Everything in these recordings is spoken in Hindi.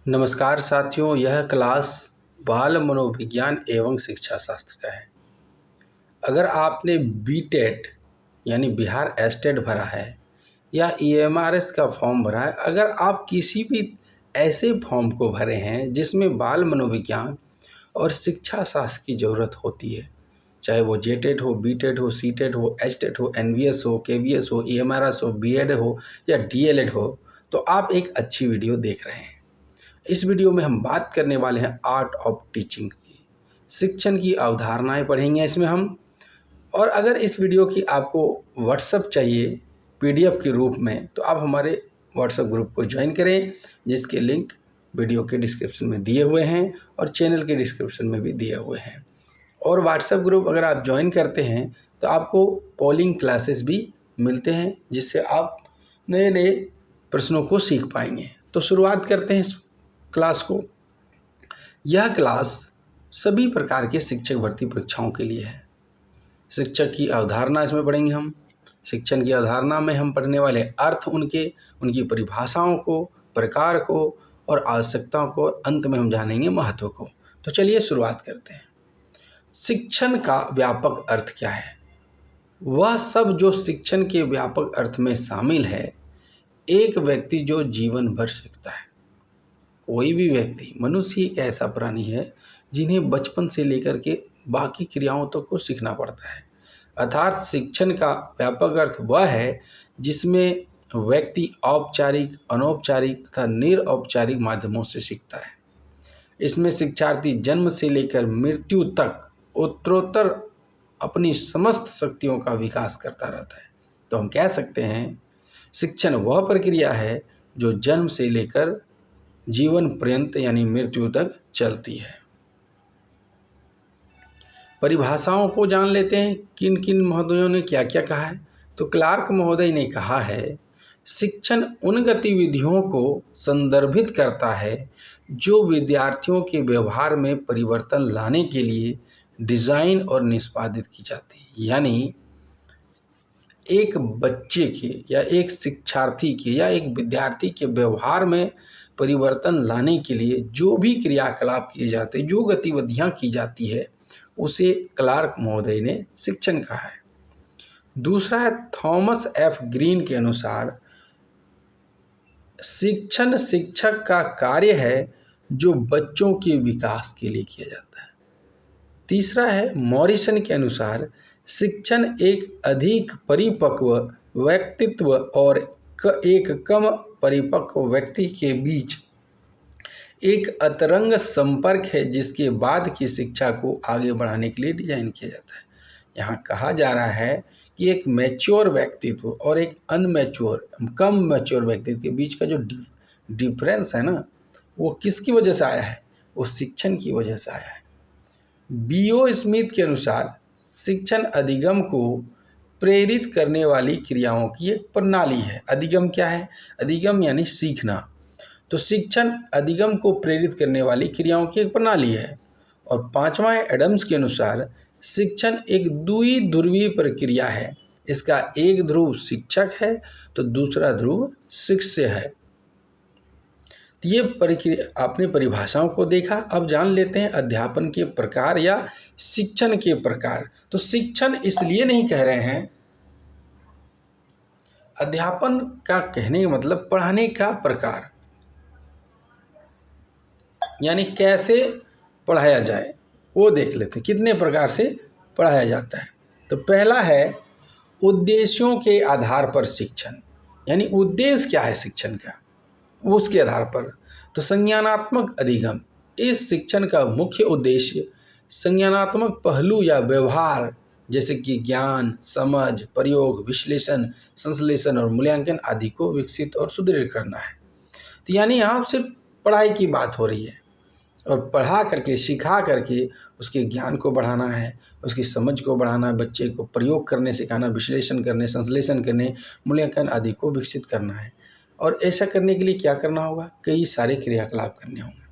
नमस्कार साथियों, यह क्लास बाल मनोविज्ञान एवं शिक्षा शास्त्र का है। अगर आपने बीटेट यानी बिहार एस्टेट भरा है या ईएमआरएस का फॉर्म भरा है, अगर आप किसी भी ऐसे फॉर्म को भरे हैं जिसमें बाल मनोविज्ञान और शिक्षा शास्त्र की ज़रूरत होती है, चाहे वो जेटेट हो, बीटेट हो, सीटेट हो, एचटेट हो, एनवीएस हो, केवीएस हो, ईएमआरएस हो, बीएड हो या डीएलएड हो, तो आप एक अच्छी वीडियो देख रहे हैं। इस वीडियो में हम बात करने वाले हैं आर्ट ऑफ टीचिंग की। शिक्षण की अवधारणाएं पढ़ेंगे इसमें हम। और अगर इस वीडियो की आपको व्हाट्सएप चाहिए पीडीएफ के रूप में, तो आप हमारे व्हाट्सएप ग्रुप को ज्वाइन करें, जिसके लिंक वीडियो के डिस्क्रिप्शन में दिए हुए हैं और चैनल के डिस्क्रिप्शन में भी दिए हुए हैं। और व्हाट्सएप ग्रुप अगर आप ज्वाइन करते हैं तो आपको पोलिंग क्लासेस भी मिलते हैं, जिससे आप नए नए प्रश्नों को सीख पाएंगे। तो शुरुआत करते हैं इस क्लास को। यह क्लास सभी प्रकार के शिक्षक भर्ती परीक्षाओं के लिए है। शिक्षक की अवधारणा इसमें पढ़ेंगे हम। शिक्षण की अवधारणा में हम पढ़ने वाले अर्थ, उनकी परिभाषाओं को, प्रकार को और आवश्यकताओं को। अंत में हम जानेंगे महत्व को। तो चलिए शुरुआत करते हैं। शिक्षण का व्यापक अर्थ क्या है? वह सब जो शिक्षण के व्यापक अर्थ में शामिल है। एक व्यक्ति जो जीवन भर सीखता है। कोई भी व्यक्ति, मनुष्य एक ऐसा प्राणी है जिन्हें बचपन से लेकर के बाकी क्रियाओं तक को सीखना पड़ता है। अर्थात शिक्षण का व्यापक अर्थ वह है जिसमें व्यक्ति औपचारिक, अनौपचारिक तथा निरौपचारिक माध्यमों से सीखता है। इसमें शिक्षार्थी जन्म से लेकर मृत्यु तक उत्तरोत्तर अपनी समस्त शक्तियों का विकास करता रहता है। तो हम कह सकते हैं शिक्षण वह प्रक्रिया है जो जन्म से लेकर जीवन पर्यंत यानी मृत्यु तक चलती है। परिभाषाओं को जान लेते हैं, किन किन महोदयों ने क्या क्या कहा है। तो क्लार्क महोदय ने कहा है, शिक्षण उन गतिविधियों को संदर्भित करता है जो विद्यार्थियों के व्यवहार में परिवर्तन लाने के लिए डिज़ाइन और निष्पादित की जाती है। यानी एक बच्चे के या एक शिक्षार्थी के या एक विद्यार्थी के व्यवहार में परिवर्तन लाने के लिए जो भी क्रियाकलाप किए जाते हैं, जो गतिविधियां की जाती है, उसे क्लार्क महोदय ने शिक्षण कहा है। दूसरा है थॉमस एफ ग्रीन के अनुसार, शिक्षण शिक्षक का कार्य है जो बच्चों के विकास के लिए किया जाता है। तीसरा है मॉरिसन के अनुसार, शिक्षण एक अधिक परिपक्व व्यक्तित्व और एक कम परिपक्व व्यक्ति के बीच एक अंतरंग संपर्क है जिसके बाद की शिक्षा को आगे बढ़ाने के लिए डिजाइन किया जाता है। यहाँ कहा जा रहा है कि एक मैच्योर व्यक्तित्व और एक अनमैच्योर, कम मैच्योर व्यक्तित्व के बीच का जो डिफरेंस है ना, वो किसकी वजह से आया है? वो शिक्षण की वजह से आया है। बीओ स्मिथ के अनुसार, शिक्षण अधिगम को प्रेरित करने वाली क्रियाओं की एक प्रणाली है। अधिगम क्या है? अधिगम यानी सीखना। तो शिक्षण अधिगम को प्रेरित करने वाली क्रियाओं की एक प्रणाली है। और पांचवा है एडम्स के अनुसार, शिक्षण एक द्विध्रुवीय प्रक्रिया है। इसका एक ध्रुव शिक्षक है तो दूसरा ध्रुव शिष्य है। तो ये प्रक्रिया, आपने परिभाषाओं को देखा। अब जान लेते हैं अध्यापन के प्रकार या शिक्षण के प्रकार। तो शिक्षण इसलिए नहीं कह रहे हैं, अध्यापन का कहने का मतलब पढ़ाने का प्रकार, यानी कैसे पढ़ाया जाए वो देख लेते हैं, कितने प्रकार से पढ़ाया जाता है। तो पहला है उद्देश्यों के आधार पर शिक्षण, यानी उद्देश्य क्या है शिक्षण का, उसके आधार पर। तो संज्ञानात्मक अधिगम, इस शिक्षण का मुख्य उद्देश्य संज्ञानात्मक पहलू या व्यवहार जैसे कि ज्ञान, समझ, प्रयोग, विश्लेषण, संश्लेषण और मूल्यांकन आदि को विकसित और सुदृढ़ करना है। तो यानी यहाँ सिर्फ पढ़ाई की बात हो रही है, और पढ़ा करके, सिखा करके उसके ज्ञान को बढ़ाना है, उसकी समझ को बढ़ाना है, बच्चे को प्रयोग करने सिखाना, विश्लेषण करने, संश्लेषण करने, मूल्यांकन आदि को विकसित करना है। और ऐसा करने के लिए क्या करना होगा? कई सारे क्रियाकलाप करने होंगे।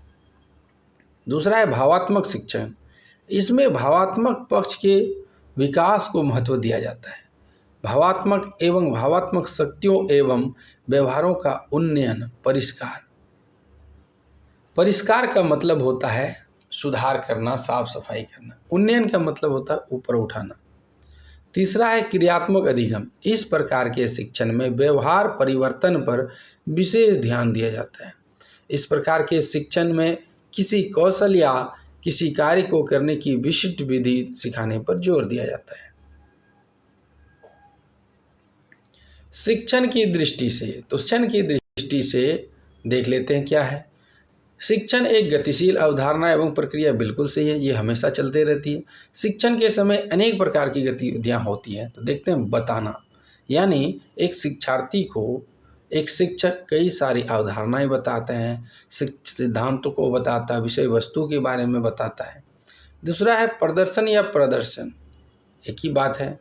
दूसरा है भावात्मक शिक्षण। इसमें भावात्मक पक्ष के विकास को महत्व दिया जाता है। भावात्मक एवं भावात्मक शक्तियों एवं व्यवहारों का उन्नयन, परिष्कार। परिष्कार का मतलब होता है सुधार करना, साफ सफाई करना। उन्नयन का मतलब होता है ऊपर उठाना। तीसरा है क्रियात्मक अधिगम। इस प्रकार के शिक्षण में व्यवहार परिवर्तन पर विशेष ध्यान दिया जाता है। इस प्रकार के शिक्षण में किसी कौशल या किसी कार्य को करने की विशिष्ट विधि सिखाने पर जोर दिया जाता है। शिक्षण की दृष्टि से, तो शिक्षण की दृष्टि से देख लेते हैं क्या है। शिक्षण एक गतिशील अवधारणा एवं प्रक्रिया, बिल्कुल सही है, ये हमेशा चलते रहती है। शिक्षण के समय अनेक प्रकार की गतिविधियाँ होती हैं। तो देखते हैं बताना, यानी एक शिक्षार्थी को एक शिक्षक कई सारी अवधारणाएं बताते हैं, सिद्धांतों को बताता है, विषय वस्तु के बारे में बताता है। दूसरा है प्रदर्शन या प्रदर्शन, एक ही बात है,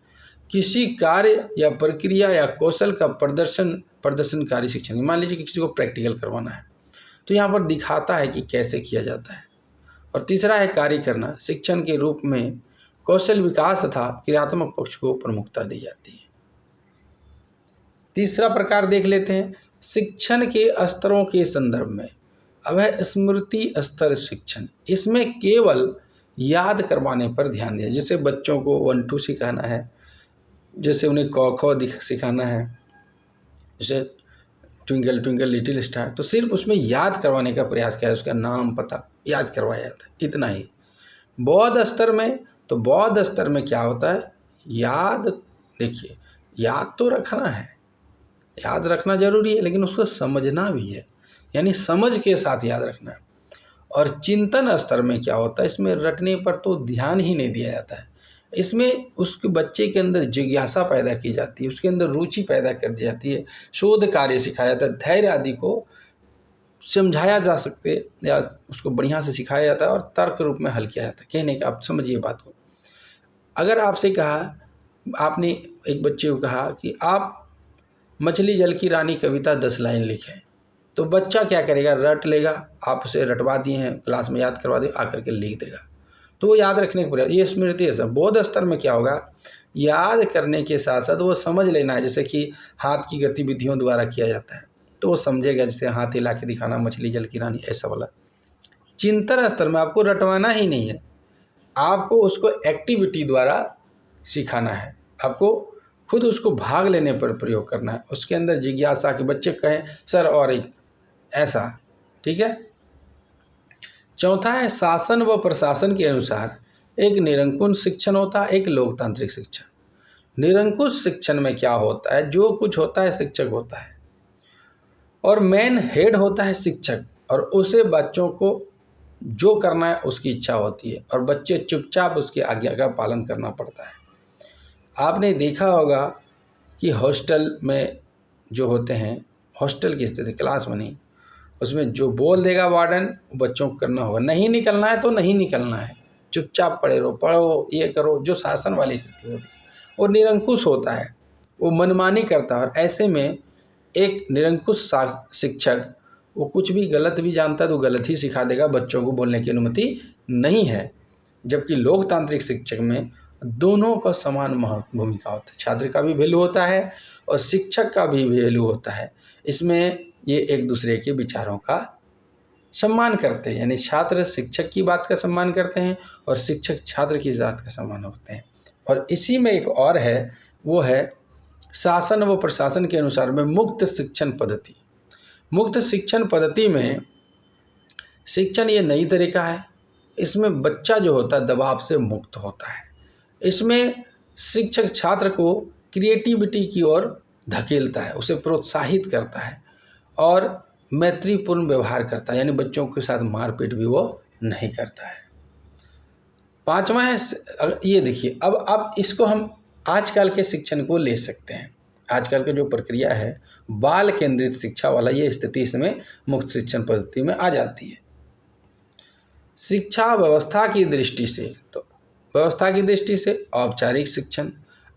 किसी कार्य या प्रक्रिया या कौशल का प्रदर्शनकारी शिक्षण। मान लीजिए कि किसी को प्रैक्टिकल करवाना है तो यहाँ पर दिखाता है कि कैसे किया जाता है। और तीसरा है कार्य करना। शिक्षण के रूप में कौशल विकास तथा क्रियात्मक पक्ष को प्रमुखता दी जाती है। तीसरा प्रकार देख लेते हैं शिक्षण के स्तरों के संदर्भ में। अब है स्मृति स्तर शिक्षण। इसमें केवल याद करवाने पर ध्यान दिया, जैसे बच्चों को 1 2 सिखाना है, जैसे उन्हें क ख सिखाना है, जैसे ट्विंकल ट्विंकल लिटिल स्टार, तो सिर्फ उसमें याद करवाने का प्रयास किया है, उसका नाम पता याद करवाया जाता है, इतना ही। बौद्ध स्तर में, तो बौद्ध स्तर में क्या होता है, याद, देखिए याद तो रखना है, याद रखना जरूरी है, लेकिन उसको समझना भी है, यानी समझ के साथ याद रखना है। और चिंतन स्तर में क्या होता है, इसमें रटने पर तो ध्यान ही नहीं दिया जाता है, इसमें उसके बच्चे के अंदर जिज्ञासा पैदा की जाती है, उसके अंदर रुचि पैदा कर दी जाती है, शोध कार्य सिखाया जाता है, धैर्य आदि को समझाया जा सकते या उसको बढ़िया से सिखाया जाता है और तर्क रूप में हल किया जाता है। कहने का आप समझिए बात को। अगर आपसे कहा, आपने एक बच्चे को कहा कि आप मछली जल की रानी कविता 10 लाइन लिखें, तो बच्चा क्या करेगा, रट लेगा। आप उसे रटवा दिए हैं, क्लास में याद करवा दिए, आकर के लिख देगा, तो वो याद रखने के प्रयास, ये स्मृति है सब। बौद्ध स्तर में क्या होगा, याद करने के साथ साथ वो समझ लेना है, जैसे कि हाथ की गतिविधियों द्वारा किया जाता है तो वो समझेगा, जैसे हाथ हिला के दिखाना, मछली जल की रानी, ऐसा वाला। चिंतन स्तर में आपको रटवाना ही नहीं है, आपको उसको एक्टिविटी द्वारा सिखाना है, आपको खुद उसको भाग लेने पर प्रयोग करना है, उसके अंदर जिज्ञासा के बच्चे कहें सर और एक ऐसा, ठीक है। चौथा है शासन व प्रशासन के अनुसार एक निरंकुश शिक्षण होता है, एक लोकतांत्रिक शिक्षण। निरंकुश शिक्षण में क्या होता है, जो कुछ होता है शिक्षक होता है और मेन हेड होता है शिक्षक, और उसे बच्चों को जो करना है उसकी इच्छा होती है और बच्चे चुपचाप उसकी आज्ञा का पालन करना पड़ता है। आपने देखा होगा कि हॉस्टल में जो होते हैं, हॉस्टल की स्थिति क्लास में नहीं, उसमें जो बोल देगा वार्डन बच्चों को करना होगा, नहीं निकलना है तो नहीं निकलना है, चुपचाप पढ़े रहो, पढ़ो, ये करो, जो शासन वाली स्थिति होती है। वो निरंकुश होता है, वो मनमानी करता है, और ऐसे में एक निरंकुश शिक्षक वो कुछ भी गलत भी जानता है तो गलत ही सिखा देगा, बच्चों को बोलने की अनुमति नहीं है। जबकि लोकतांत्रिक शिक्षक में दोनों का समान भूमिका होता है, छात्र का भी वैल्यू होता है और शिक्षक का भी वैल्यू होता है। इसमें ये एक दूसरे के विचारों का सम्मान करते हैं, यानी छात्र शिक्षक की बात का सम्मान करते हैं और शिक्षक छात्र की बात का सम्मान करते हैं। और इसी में एक और है, वो है शासन व प्रशासन के अनुसार में मुक्त शिक्षण पद्धति। मुक्त शिक्षण पद्धति में शिक्षण ये नई तरीका है, इसमें बच्चा जो होता है दबाव से मुक्त होता है। इसमें शिक्षक छात्र को क्रिएटिविटी की ओर धकेलता है, उसे प्रोत्साहित करता है और मैत्रीपूर्ण व्यवहार करता है, यानी बच्चों के साथ मारपीट भी वो नहीं करता है। पांचवा है, ये देखिए, अब इसको हम आजकल के शिक्षण को ले सकते हैं। आजकल की जो प्रक्रिया है बाल केंद्रित शिक्षा वाला, ये स्थिति इसमें मुक्त शिक्षण पद्धति में आ जाती है। शिक्षा व्यवस्था की दृष्टि से, तो व्यवस्था की दृष्टि से औपचारिक शिक्षण,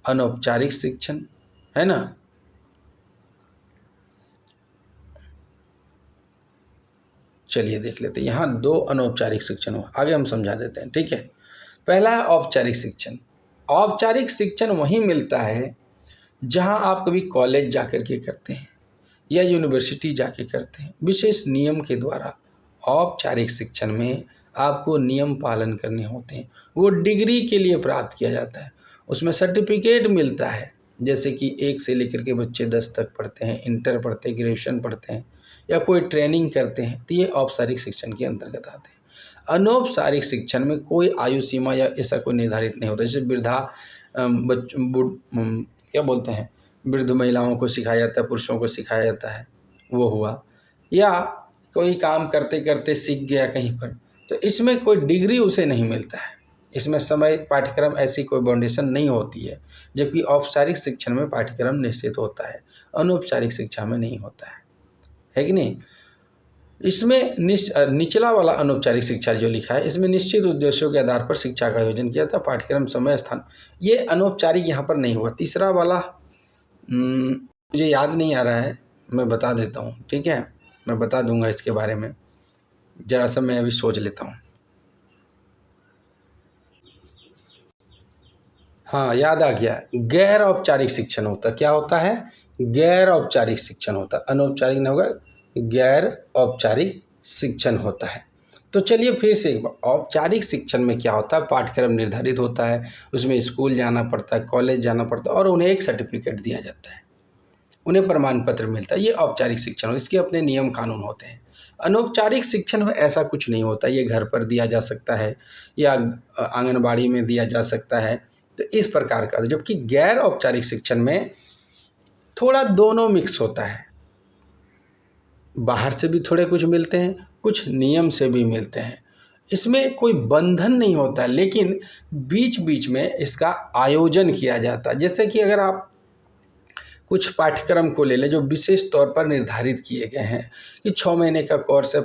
अनौपचारिक शिक्षण, है ना। चलिए देख लेते हैं, यहाँ 2 अनौपचारिक शिक्षण हो, आगे हम समझा देते हैं, ठीक है। पहला है औपचारिक शिक्षण। औपचारिक शिक्षण वहीं मिलता है जहाँ आप कभी कॉलेज जाकर के करते हैं या यूनिवर्सिटी जाके करते हैं, विशेष नियम के द्वारा औपचारिक शिक्षण में आपको नियम पालन करने होते हैं, वो डिग्री के लिए प्राप्त किया जाता है, उसमें सर्टिफिकेट मिलता है। जैसे कि 1 से लेकर के बच्चे 10 तक पढ़ते हैं, इंटर पढ़ते हैं, ग्रेजुएशन पढ़ते हैं या कोई ट्रेनिंग करते हैं, तो ये औपचारिक शिक्षण के अंतर्गत आते हैं। अनौपचारिक शिक्षण में कोई आयु सीमा या ऐसा कोई निर्धारित नहीं होता। जैसे क्या बोलते हैं, वृद्ध महिलाओं को सिखाया जाता है, पुरुषों को सिखाया जाता है, वो हुआ। या कोई काम करते करते सीख गया कहीं पर, तो इसमें कोई डिग्री उसे नहीं मिलता है। इसमें समय पाठ्यक्रम ऐसी कोई बाउंडेशन नहीं होती है, जबकि औपचारिक शिक्षण में पाठ्यक्रम निश्चित होता है, अनौपचारिक शिक्षा में नहीं होता है कि नहीं। इसमें निचला वाला अनौपचारिक शिक्षा जो लिखा है, इसमें निश्चित उद्देश्यों के आधार पर शिक्षा का आयोजन किया था, पाठ्यक्रम, समय, स्थान, ये अनौपचारिक यहाँ पर नहीं हुआ। तीसरा वाला मुझे याद नहीं आ रहा है, मैं बता देता हूँ, ठीक है, मैं बता दूंगा इसके बारे में, जरा सा मैं अभी सोच लेता हूँ। हाँ, याद आ गया, गैर औपचारिक शिक्षण होता, क्या होता है, गैर औपचारिक शिक्षण होता, अनौपचारिक नहीं होगा, गैर औपचारिक शिक्षण होता है। तो चलिए फिर से, औपचारिक शिक्षण में क्या होता है, पाठ्यक्रम निर्धारित होता है, उसमें स्कूल जाना पड़ता है, कॉलेज जाना पड़ता है और उन्हें एक सर्टिफिकेट दिया जाता है, उन्हें प्रमाण पत्र मिलता है, ये औपचारिक शिक्षण, इसके अपने नियम कानून होते हैं। अनौपचारिक शिक्षण में ऐसा कुछ नहीं होता, ये घर पर दिया जा सकता है या आंगनबाड़ी में दिया जा सकता है, तो इस प्रकार का। जबकि गैर औपचारिक शिक्षण में थोड़ा दोनों मिक्स होता है, बाहर से भी थोड़े कुछ मिलते हैं, कुछ नियम से भी मिलते हैं, इसमें कोई बंधन नहीं होता, लेकिन बीच बीच में इसका आयोजन किया जाता है। जैसे कि अगर आप कुछ पाठ्यक्रम को ले लें जो विशेष तौर पर निर्धारित किए गए हैं कि 6 महीने का कोर्स है,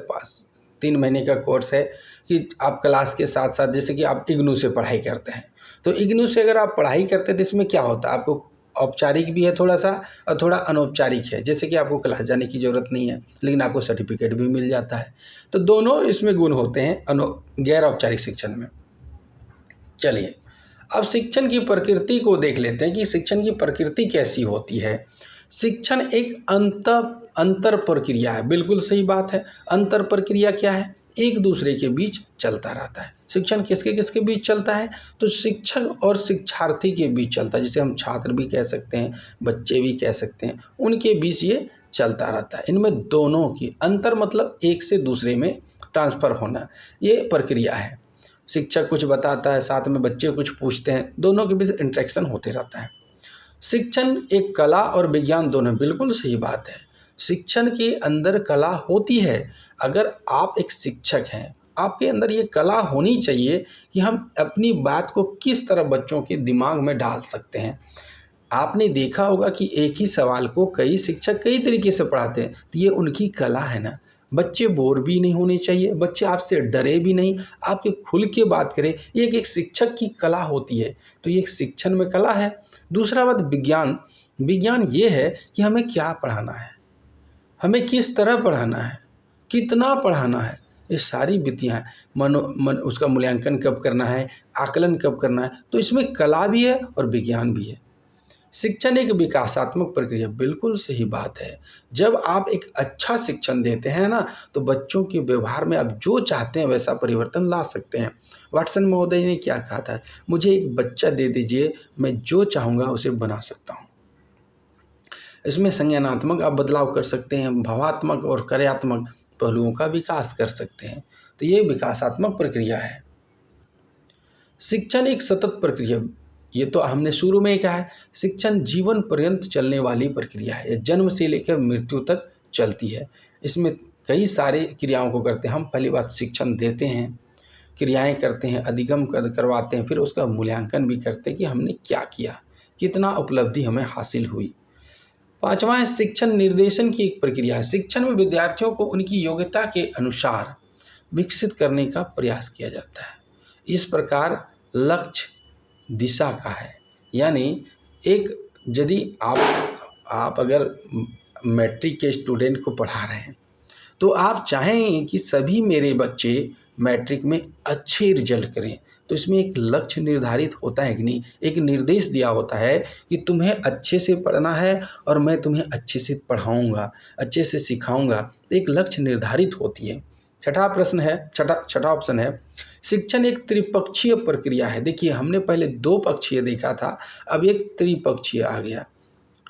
3 महीने का कोर्स है, कि आप क्लास के साथ साथ, जैसे कि आप इग्नू से पढ़ाई करते हैं, तो इग्नू से अगर आप पढ़ाई करते हैं तो इसमें क्या होता है, आपको औपचारिक भी है थोड़ा सा और थोड़ा अनौपचारिक है। जैसे कि आपको क्लास जाने की ज़रूरत नहीं है, लेकिन आपको सर्टिफिकेट भी मिल जाता है, तो दोनों इसमें गुण होते हैं गैर औपचारिक शिक्षण में। चलिए अब शिक्षण की प्रकृति को देख लेते हैं कि शिक्षण की प्रकृति कैसी होती है। शिक्षण एक अंतर प्रक्रिया है, बिल्कुल सही बात है। अंतर प्रक्रिया क्या है, एक दूसरे के बीच चलता रहता है। शिक्षण किसके किसके बीच चलता है, तो शिक्षक और शिक्षार्थी के बीच चलता है, जिसे हम छात्र भी कह सकते हैं, बच्चे भी कह सकते हैं, उनके बीच ये चलता रहता है। इनमें दोनों की अंतर मतलब एक से दूसरे में ट्रांसफ़र होना, ये प्रक्रिया है। शिक्षक कुछ बताता है, साथ में बच्चे कुछ पूछते हैं, दोनों के बीच इंटरेक्शन होते रहता है। शिक्षण एक कला और विज्ञान दोनों, बिल्कुल सही बात है। शिक्षण के अंदर कला होती है। अगर आप एक शिक्षक हैं, आपके अंदर ये कला होनी चाहिए कि हम अपनी बात को किस तरह बच्चों के दिमाग में डाल सकते हैं। आपने देखा होगा कि एक ही सवाल को कई शिक्षक कई तरीके से पढ़ाते हैं, तो ये उनकी कला है ना। बच्चे बोर भी नहीं होने चाहिए, बच्चे आपसे डरे भी नहीं, आपके खुल के बात करें, ये एक शिक्षक की कला होती है। तो ये शिक्षण में कला है। दूसरा बात विज्ञान, विज्ञान ये है कि हमें क्या पढ़ाना है, हमें किस तरह पढ़ाना है, कितना पढ़ाना है, ये सारी विधियाँ हैं। उसका मूल्यांकन कब करना है, आकलन कब करना है, तो इसमें कला भी है और विज्ञान भी है। शिक्षण एक विकासात्मक प्रक्रिया, बिल्कुल सही बात है। जब आप एक अच्छा शिक्षण देते हैं ना, तो बच्चों के व्यवहार में आप जो चाहते हैं वैसा परिवर्तन ला सकते हैं। वाटसन महोदय ने क्या कहा था, मुझे एक बच्चा दे दीजिए, मैं जो चाहूँगा उसे बना सकता हूँ। इसमें संज्ञानात्मक आप बदलाव कर सकते हैं, भावात्मक और कार्यात्मक पहलुओं का विकास कर सकते हैं। तो ये विकासात्मक प्रक्रिया है। शिक्षण एक सतत प्रक्रिया, ये तो हमने शुरू में ही कहा है, शिक्षण जीवन पर्यंत चलने वाली प्रक्रिया है। जन्म से लेकर मृत्यु तक चलती है। इसमें कई सारे क्रियाओं को करते हैं हम। पहली बात, शिक्षण देते हैं, क्रियाएं करते हैं, अधिगम करवाते हैं, फिर उसका मूल्यांकन भी करते हैं कि हमने क्या किया, कितना उपलब्धि हमें हासिल हुई। पांचवा है शिक्षण निर्देशन की एक प्रक्रिया है। शिक्षण में विद्यार्थियों को उनकी योग्यता के अनुसार विकसित करने का प्रयास किया जाता है। इस प्रकार लक्ष्य दिशा का है। यानी एक, यदि आप अगर मैट्रिक के स्टूडेंट को पढ़ा रहे हैं, तो आप चाहें कि सभी मेरे बच्चे मैट्रिक में अच्छे रिजल्ट करें, तो इसमें एक लक्ष्य निर्धारित होता है कि नहीं, एक निर्देश दिया होता है कि तुम्हें अच्छे से पढ़ना है और मैं तुम्हें अच्छे से पढ़ाऊँगा, अच्छे से सिखाऊँगा। तो एक लक्ष्य निर्धारित होती है। छठा प्रश्न है, छठा ऑप्शन है, शिक्षण एक त्रिपक्षीय प्रक्रिया है। देखिए हमने पहले दो पक्षीय देखा था, अब एक त्रिपक्षीय आ गया।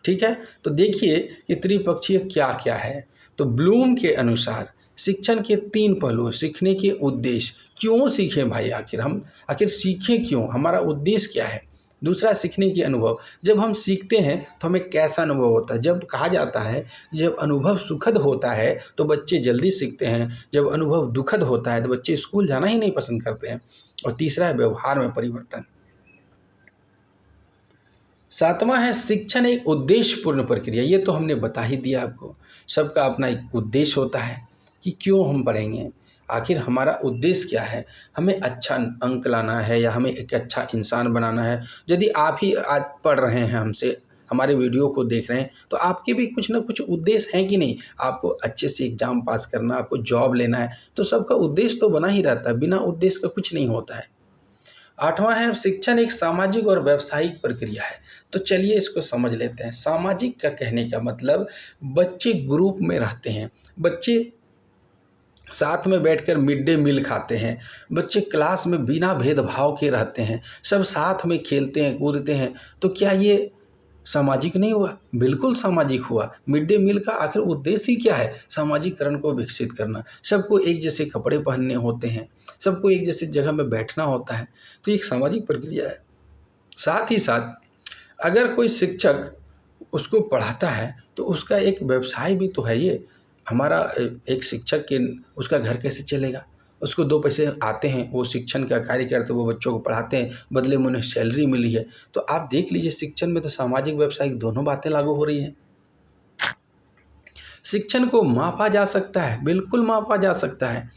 ठीक है, तो देखिए कि त्रिपक्षीय क्या क्या है। तो ब्लूम के अनुसार शिक्षण के तीन पहलू, सीखने के उद्देश्य, क्यों सीखें भाई, आखिर सीखें क्यों, हमारा उद्देश्य क्या है। दूसरा सीखने के अनुभव, जब हम सीखते हैं तो हमें कैसा अनुभव होता है। जब कहा जाता है जब अनुभव सुखद होता है तो बच्चे जल्दी सीखते हैं, जब अनुभव दुखद होता है तो बच्चे स्कूल जाना ही नहीं पसंद करते हैं। और तीसरा है व्यवहार में परिवर्तन। सातवां है शिक्षण एक उद्देश्यपूर्ण प्रक्रिया। ये तो हमने बता ही दिया आपको, सबका अपना एक उद्देश्य होता है कि क्यों हम पढ़ेंगे, आखिर हमारा उद्देश्य क्या है। हमें अच्छा अंक लाना है या हमें एक अच्छा इंसान बनाना है। यदि आप ही आज पढ़ रहे हैं, हमसे हमारे वीडियो को देख रहे हैं, तो आपके भी कुछ ना कुछ उद्देश्य हैं कि नहीं। आपको अच्छे से एग्ज़ाम पास करना, आपको जॉब लेना है, तो सबका उद्देश्य तो बना ही रहता है, बिना उद्देश्य का कुछ नहीं होता है। आठवां है शिक्षण एक सामाजिक और व्यावसायिक प्रक्रिया है। तो चलिए इसको समझ लेते हैं। सामाजिक का कहने का मतलब बच्चे ग्रुप में रहते हैं, बच्चे साथ में बैठकर मिड डे मील खाते हैं, बच्चे क्लास में बिना भेदभाव के रहते हैं, सब साथ में खेलते हैं कूदते हैं। तो क्या ये सामाजिक नहीं हुआ? बिल्कुल सामाजिक हुआ। मिड डे मील का आखिर उद्देश्य ही क्या है? सामाजिकरण को विकसित करना। सबको एक जैसे कपड़े पहनने होते हैं, सबको एक जैसे जगह में बैठना होता है, तो एक सामाजिक प्रक्रिया है। साथ ही साथ अगर कोई शिक्षक उसको पढ़ाता है तो उसका एक व्यवसाय भी तो है ये। हमारा एक शिक्षक के उसका घर कैसे चलेगा? उसको दो पैसे आते हैं, वो शिक्षण का कार्य करते, वो बच्चों को पढ़ाते हैं, बदले में उन्हें सैलरी मिली है। तो आप देख लीजिए शिक्षण में तो सामाजिक व्यावसायिक दोनों बातें लागू हो रही हैं। शिक्षण को मापा जा सकता है, बिल्कुल मापा जा सकता है।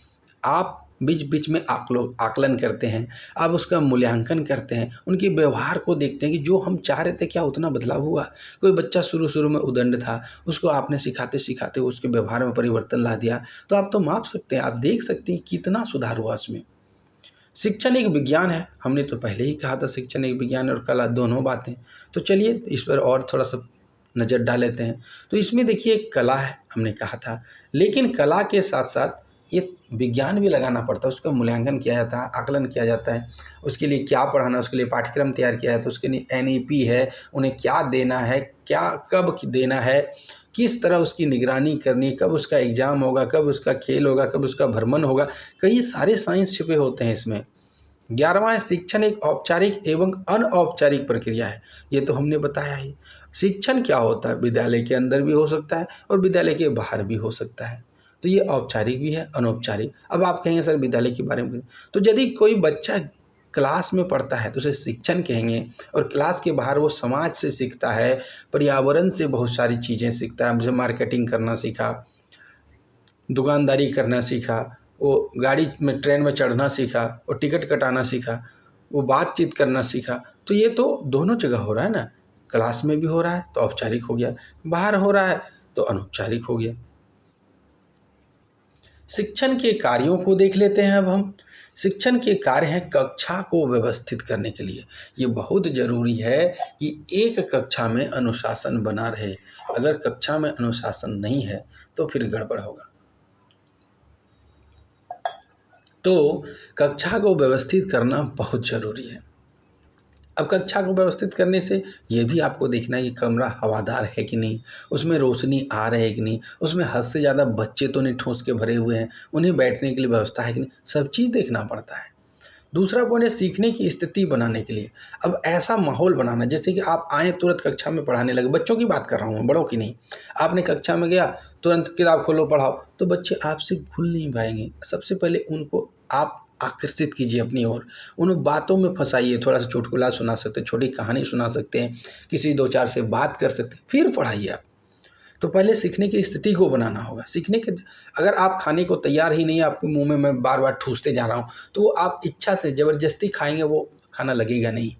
आप बीच बीच में आकलन करते हैं, आप उसका मूल्यांकन करते हैं, उनके व्यवहार को देखते हैं कि जो हम चाह रहे थे क्या उतना बदलाव हुआ। कोई बच्चा शुरू शुरू में उदंड था, उसको आपने सिखाते सिखाते उसके व्यवहार में परिवर्तन ला दिया, तो आप तो माप सकते हैं, आप देख सकते हैं कितना सुधार हुआ उसमें। शिक्षण एक विज्ञान है, हमने तो पहले ही कहा था शिक्षण एक विज्ञान और कला दोनों बातें। तो चलिए इस पर और थोड़ा सा नज़र डाल लेते हैं। तो इसमें देखिए एक कला है, हमने कहा था, लेकिन कला के साथ साथ ये विज्ञान भी लगाना पड़ता है, उसका मूल्यांकन किया जाता है, आकलन किया जाता है। उसके लिए क्या पढ़ाना, उसके लिए पाठ्यक्रम तैयार किया है, तो उसके लिए NEP है, उन्हें क्या देना है, क्या कब देना है, किस तरह उसकी निगरानी करनी, कब उसका एग्ज़ाम होगा, कब उसका खेल होगा, कब उसका भ्रमण होगा, कई सारे साइंस छिपे होते हैं इसमें। 11वां है शिक्षण एक औपचारिक एवं अनौपचारिक प्रक्रिया है। ये तो हमने बताया ही। शिक्षण क्या होता है? विद्यालय के अंदर भी हो सकता है और विद्यालय के बाहर भी हो सकता है। तो ये औपचारिक भी है, अनौपचारिक। अब आप कहेंगे सर विद्यालय के बारे में, तो यदि कोई बच्चा क्लास में पढ़ता है तो उसे शिक्षण कहेंगे, और क्लास के बाहर वो समाज से सीखता है, पर्यावरण से बहुत सारी चीज़ें सीखता है। जैसे मार्केटिंग करना सीखा, दुकानदारी करना सीखा, वो गाड़ी में ट्रेन में चढ़ना सीखा, वो टिकट कटाना सीखा, वो बातचीत करना सीखा। तो ये तो दोनों जगह हो रहा है ना, क्लास में भी हो रहा है तो औपचारिक हो गया, बाहर हो रहा है तो अनौपचारिक हो गया। शिक्षण के कार्यों को देख लेते हैं अब हम। शिक्षण के कार्य हैं कक्षा को व्यवस्थित करने के लिए। ये बहुत ज़रूरी है कि एक कक्षा में अनुशासन बना रहे। अगर कक्षा में अनुशासन नहीं है तो फिर गड़बड़ होगा। तो कक्षा को व्यवस्थित करना बहुत ज़रूरी है। अब कक्षा को व्यवस्थित करने से ये भी आपको देखना है कि कमरा हवादार है कि नहीं, उसमें रोशनी आ रही है कि नहीं, उसमें हद से ज़्यादा बच्चे तो नहीं ठूस के भरे हुए हैं, उन्हें बैठने के लिए व्यवस्था है कि नहीं, सब चीज़ देखना पड़ता है। दूसरा पॉइंट है सीखने की स्थिति बनाने के लिए। अब ऐसा माहौल बनाना जैसे कि आप आए तुरंत कक्षा में पढ़ाने लगे, बच्चों की बात कर रहा हूँ, बड़ों की नहीं। आपने कक्षा में गया, तुरंत किताब खोलो पढ़ाओ, तो बच्चे आपसे भूल नहीं पाएंगे। सबसे पहले उनको आप आकर्षित कीजिए अपनी ओर, उन्हें बातों में फंसाइए, थोड़ा सा चुटकुला सुना सकते हैं, छोटी कहानी सुना सकते हैं, किसी दो चार से बात कर सकते हैं, फिर पढ़ाइए आप। तो पहले सीखने की स्थिति को बनाना होगा। सीखने के अगर आप खाने को तैयार ही नहीं है, आपके मुंह में मैं बार बार ठूसते जा रहा हूँ, तो वो आप इच्छा से ज़बरदस्ती खाएंगे, वो खाना लगेगा नहीं।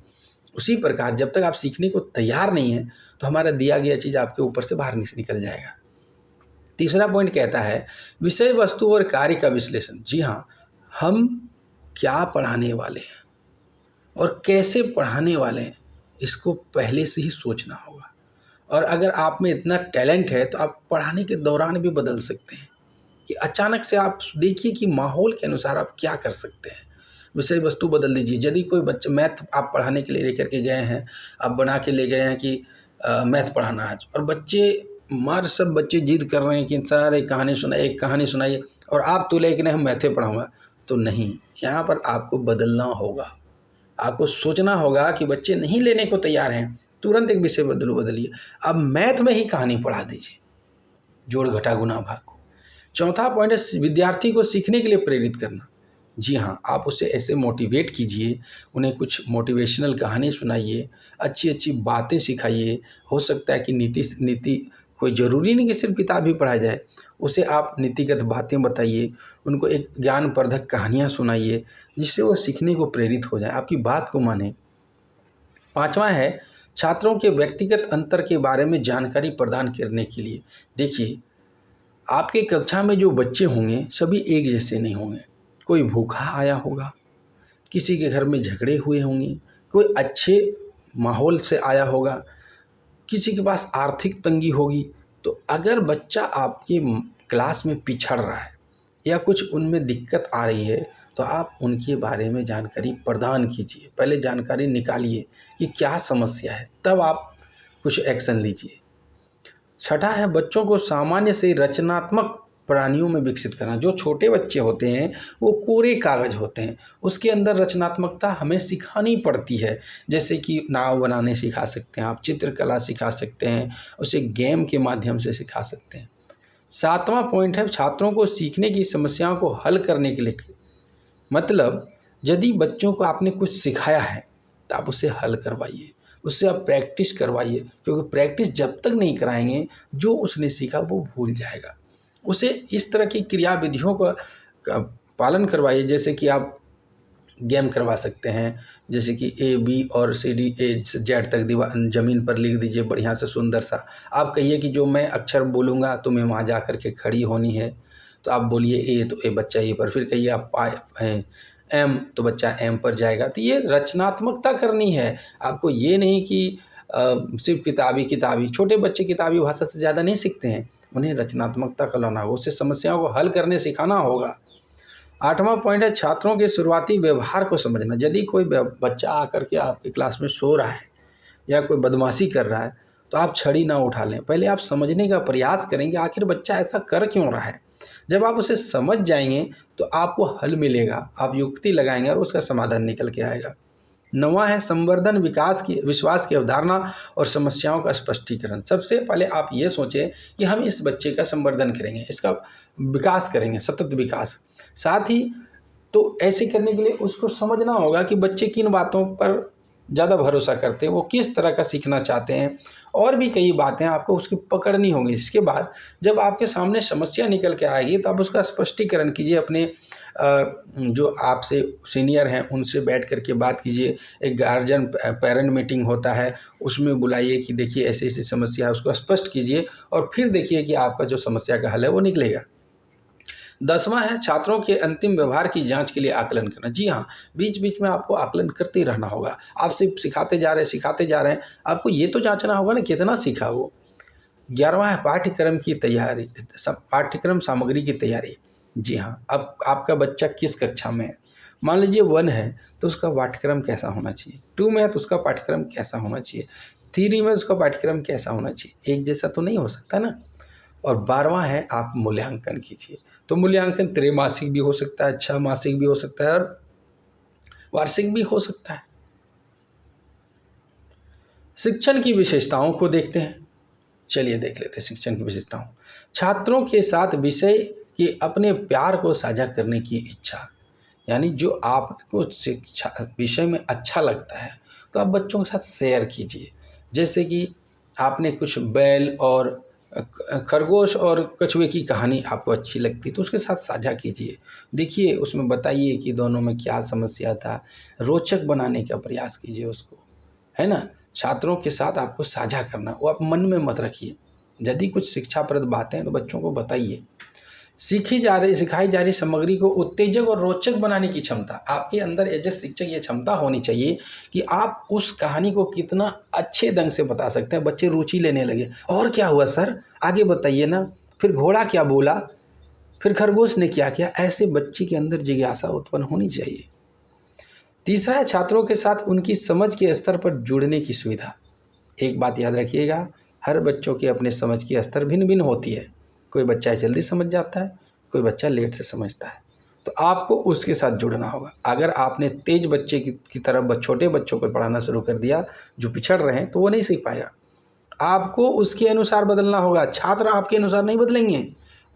उसी प्रकार जब तक आप सीखने को तैयार नहीं हैं तो हमारा दिया गया चीज़ आपके ऊपर से बाहर निकल जाएगा। तीसरा पॉइंट कहता है विषय वस्तु और कार्य का विश्लेषण। जी हाँ, हम क्या पढ़ाने वाले हैं और कैसे पढ़ाने वाले हैं, इसको पहले से ही सोचना होगा। और अगर आप में इतना टैलेंट है तो आप पढ़ाने के दौरान भी बदल सकते हैं। कि अचानक से आप देखिए कि माहौल के अनुसार आप क्या कर सकते हैं। विषय वस्तु बदल दीजिए। यदि कोई बच्चा मैथ आप पढ़ाने के लिए लेकर के गए हैं, आप बना के ले गए हैं कि मैथ पढ़ाना आज, और सब बच्चे जिद कर रहे हैं कि सर एक कहानी सुनाइए, और आप तो लेकिन हम मैथे पढ़ाऊँगा, तो नहीं, यहाँ पर आपको बदलना होगा। आपको सोचना होगा कि बच्चे नहीं लेने को तैयार हैं, तुरंत एक विषय बदलिए। अब मैथ में ही कहानी पढ़ा दीजिए, जोड़ घटा गुणा भाग को। चौथा पॉइंट है विद्यार्थी को सीखने के लिए प्रेरित करना। जी हाँ, आप उसे ऐसे मोटिवेट कीजिए, उन्हें कुछ मोटिवेशनल कहानी सुनाइए, अच्छी अच्छी बातें सिखाइए। हो सकता है कि नीति कोई ज़रूरी नहीं कि सिर्फ किताब ही पढ़ाया जाए, उसे आप नीतिगत बातें बताइए, उनको एक ज्ञानवर्धक कहानियाँ सुनाइए, जिससे वो सीखने को प्रेरित हो जाए, आपकी बात को माने। पाँचवा है छात्रों के व्यक्तिगत अंतर के बारे में जानकारी प्रदान करने के लिए। देखिए, आपके कक्षा में जो बच्चे होंगे सभी एक जैसे नहीं होंगे। कोई भूखा आया होगा, किसी के घर में झगड़े हुए होंगे, कोई अच्छे माहौल से आया होगा, किसी के पास आर्थिक तंगी होगी। तो अगर बच्चा आपकी क्लास में पिछड़ रहा है या कुछ उनमें दिक्कत आ रही है, तो आप उनके बारे में जानकारी प्रदान कीजिए। पहले जानकारी निकालिए कि क्या समस्या है, तब आप कुछ एक्शन लीजिए। छठा है बच्चों को सामान्य से रचनात्मक प्राणियों में विकसित करना। जो छोटे बच्चे होते हैं वो कोरे कागज होते हैं, उसके अंदर रचनात्मकता हमें सिखानी पड़ती है। जैसे कि नाव बनाने सिखा सकते हैं आप, चित्रकला सिखा सकते हैं, उसे गेम के माध्यम से सिखा सकते हैं। सातवां पॉइंट है छात्रों को सीखने की समस्याओं को हल करने के लिए, मतलब यदि बच्चों को आपने कुछ सिखाया है तो आप उसे हल करवाइए, उससे आप प्रैक्टिस करवाइए, क्योंकि प्रैक्टिस जब तक नहीं कराएंगे जो उसने सीखा वो भूल जाएगा। उसे इस तरह की क्रियाविधियों का पालन करवाइए, जैसे कि आप गेम करवा सकते हैं, जैसे कि A B और CD A से Z तक ज़मीन पर लिख दीजिए बढ़िया से सुंदर सा। आप कहिए कि जो मैं अक्षर बोलूँगा तुम्हें वहाँ जा कर के खड़ी होनी है, तो आप बोलिए A, तो बच्चा A पर, फिर कहिए आप M, तो बच्चा M पर जाएगा। तो ये रचनात्मकता करनी है आपको, ये नहीं कि सिर्फ किताबी। छोटे बच्चे किताबी भाषा से ज़्यादा नहीं सीखते हैं, उन्हें रचनात्मकता का लाना होगा, उससे समस्याओं को हल करने सिखाना होगा। आठवां पॉइंट है छात्रों के शुरुआती व्यवहार को समझना। यदि कोई बच्चा आकर के आपकी क्लास में सो रहा है या कोई बदमाशी कर रहा है, तो आप छड़ी ना उठा लें, पहले आप समझने का प्रयास करेंगे आखिर बच्चा ऐसा कर क्यों रहा है। जब आप उसे समझ जाएंगे तो आपको हल मिलेगा, आप युक्ति लगाएंगे और उसका समाधान निकल के आएगा। नौवां है संवर्धन विश्वास की अवधारणा और समस्याओं का स्पष्टीकरण। सबसे पहले आप ये सोचें कि हम इस बच्चे का संवर्धन करेंगे, इसका विकास करेंगे, सतत विकास। साथ ही तो ऐसे करने के लिए उसको समझना होगा कि बच्चे किन बातों पर ज़्यादा भरोसा करते हैं, वो किस तरह का सीखना चाहते हैं, और भी कई बातें आपको उसकी पकड़नी होंगी। इसके बाद जब आपके सामने समस्या निकल के आएगी तो आप उसका स्पष्टीकरण कीजिए, अपने जो आपसे सीनियर हैं उनसे बैठ कर के बात कीजिए। एक गार्जियन पेरेंट मीटिंग होता है, उसमें बुलाइए कि देखिए ऐसी ऐसी समस्या है, उसको स्पष्ट कीजिए और फिर देखिए कि आपका जो समस्या का हल है वो निकलेगा। 10वां है छात्रों के अंतिम व्यवहार की जांच के लिए आकलन करना। जी हाँ, बीच बीच में आपको आकलन करते रहना होगा। आप सिर्फ सिखाते जा रहे हैं, आपको ये तो जांचना होगा ना कितना सीखा वो। 11वां है पाठ्यक्रम सामग्री की तैयारी। जी हाँ, अब आपका बच्चा किस कक्षा में है, मान लीजिए 1 है तो उसका पाठ्यक्रम कैसा होना चाहिए, 2 में है तो उसका पाठ्यक्रम कैसा होना चाहिए, 3 में उसका पाठ्यक्रम कैसा होना चाहिए, एक जैसा तो नहीं हो सकता ना। और 12वां है आप मूल्यांकन कीजिए। तो मूल्यांकन त्रैमासिक भी हो सकता है, 6 मासिक भी हो सकता है और वार्षिक भी हो सकता है। शिक्षण की विशेषताओं को देखते हैं। चलिए देख लेते हैं शिक्षण की विशेषताओं। छात्रों के साथ विषय के अपने प्यार को साझा करने की इच्छा, यानी जो आपको शिक्षा विषय में अच्छा लगता है तो आप बच्चों के साथ शेयर कीजिए। जैसे कि आपने कुछ बैल और खरगोश और कछुए की कहानी आपको अच्छी लगती तो उसके साथ साझा कीजिए। देखिए उसमें बताइए कि दोनों में क्या समस्या था, रोचक बनाने का प्रयास कीजिए उसको, है ना। छात्रों के साथ आपको साझा करना, वो आप मन में मत रखिए। यदि कुछ शिक्षाप्रद बातें हैं तो बच्चों को बताइए। सिखाई जा रही सामग्री को उत्तेजक और रोचक बनाने की क्षमता, आपके अंदर एज ए शिक्षक ये क्षमता होनी चाहिए कि आप उस कहानी को कितना अच्छे ढंग से बता सकते हैं, बच्चे रुचि लेने लगे। और क्या हुआ सर, आगे बताइए ना, फिर घोड़ा क्या बोला, फिर खरगोश ने क्या किया, ऐसे बच्चे के अंदर जिज्ञासा उत्पन्न होनी चाहिए। तीसरा है छात्रों के साथ उनकी समझ के स्तर पर जुड़ने की सुविधा। एक बात याद रखिएगा, हर बच्चों के अपने समझ की स्तर भिन्न भिन्न होती है। कोई बच्चा जल्दी समझ जाता है, कोई बच्चा लेट से समझता है, तो आपको उसके साथ जुड़ना होगा। अगर आपने तेज बच्चे की तरफ छोटे बच्चों को पढ़ाना शुरू कर दिया जो पिछड़ रहे हैं, तो वो नहीं सीख पाएगा। आपको उसके अनुसार बदलना होगा। छात्र आपके अनुसार नहीं बदलेंगे,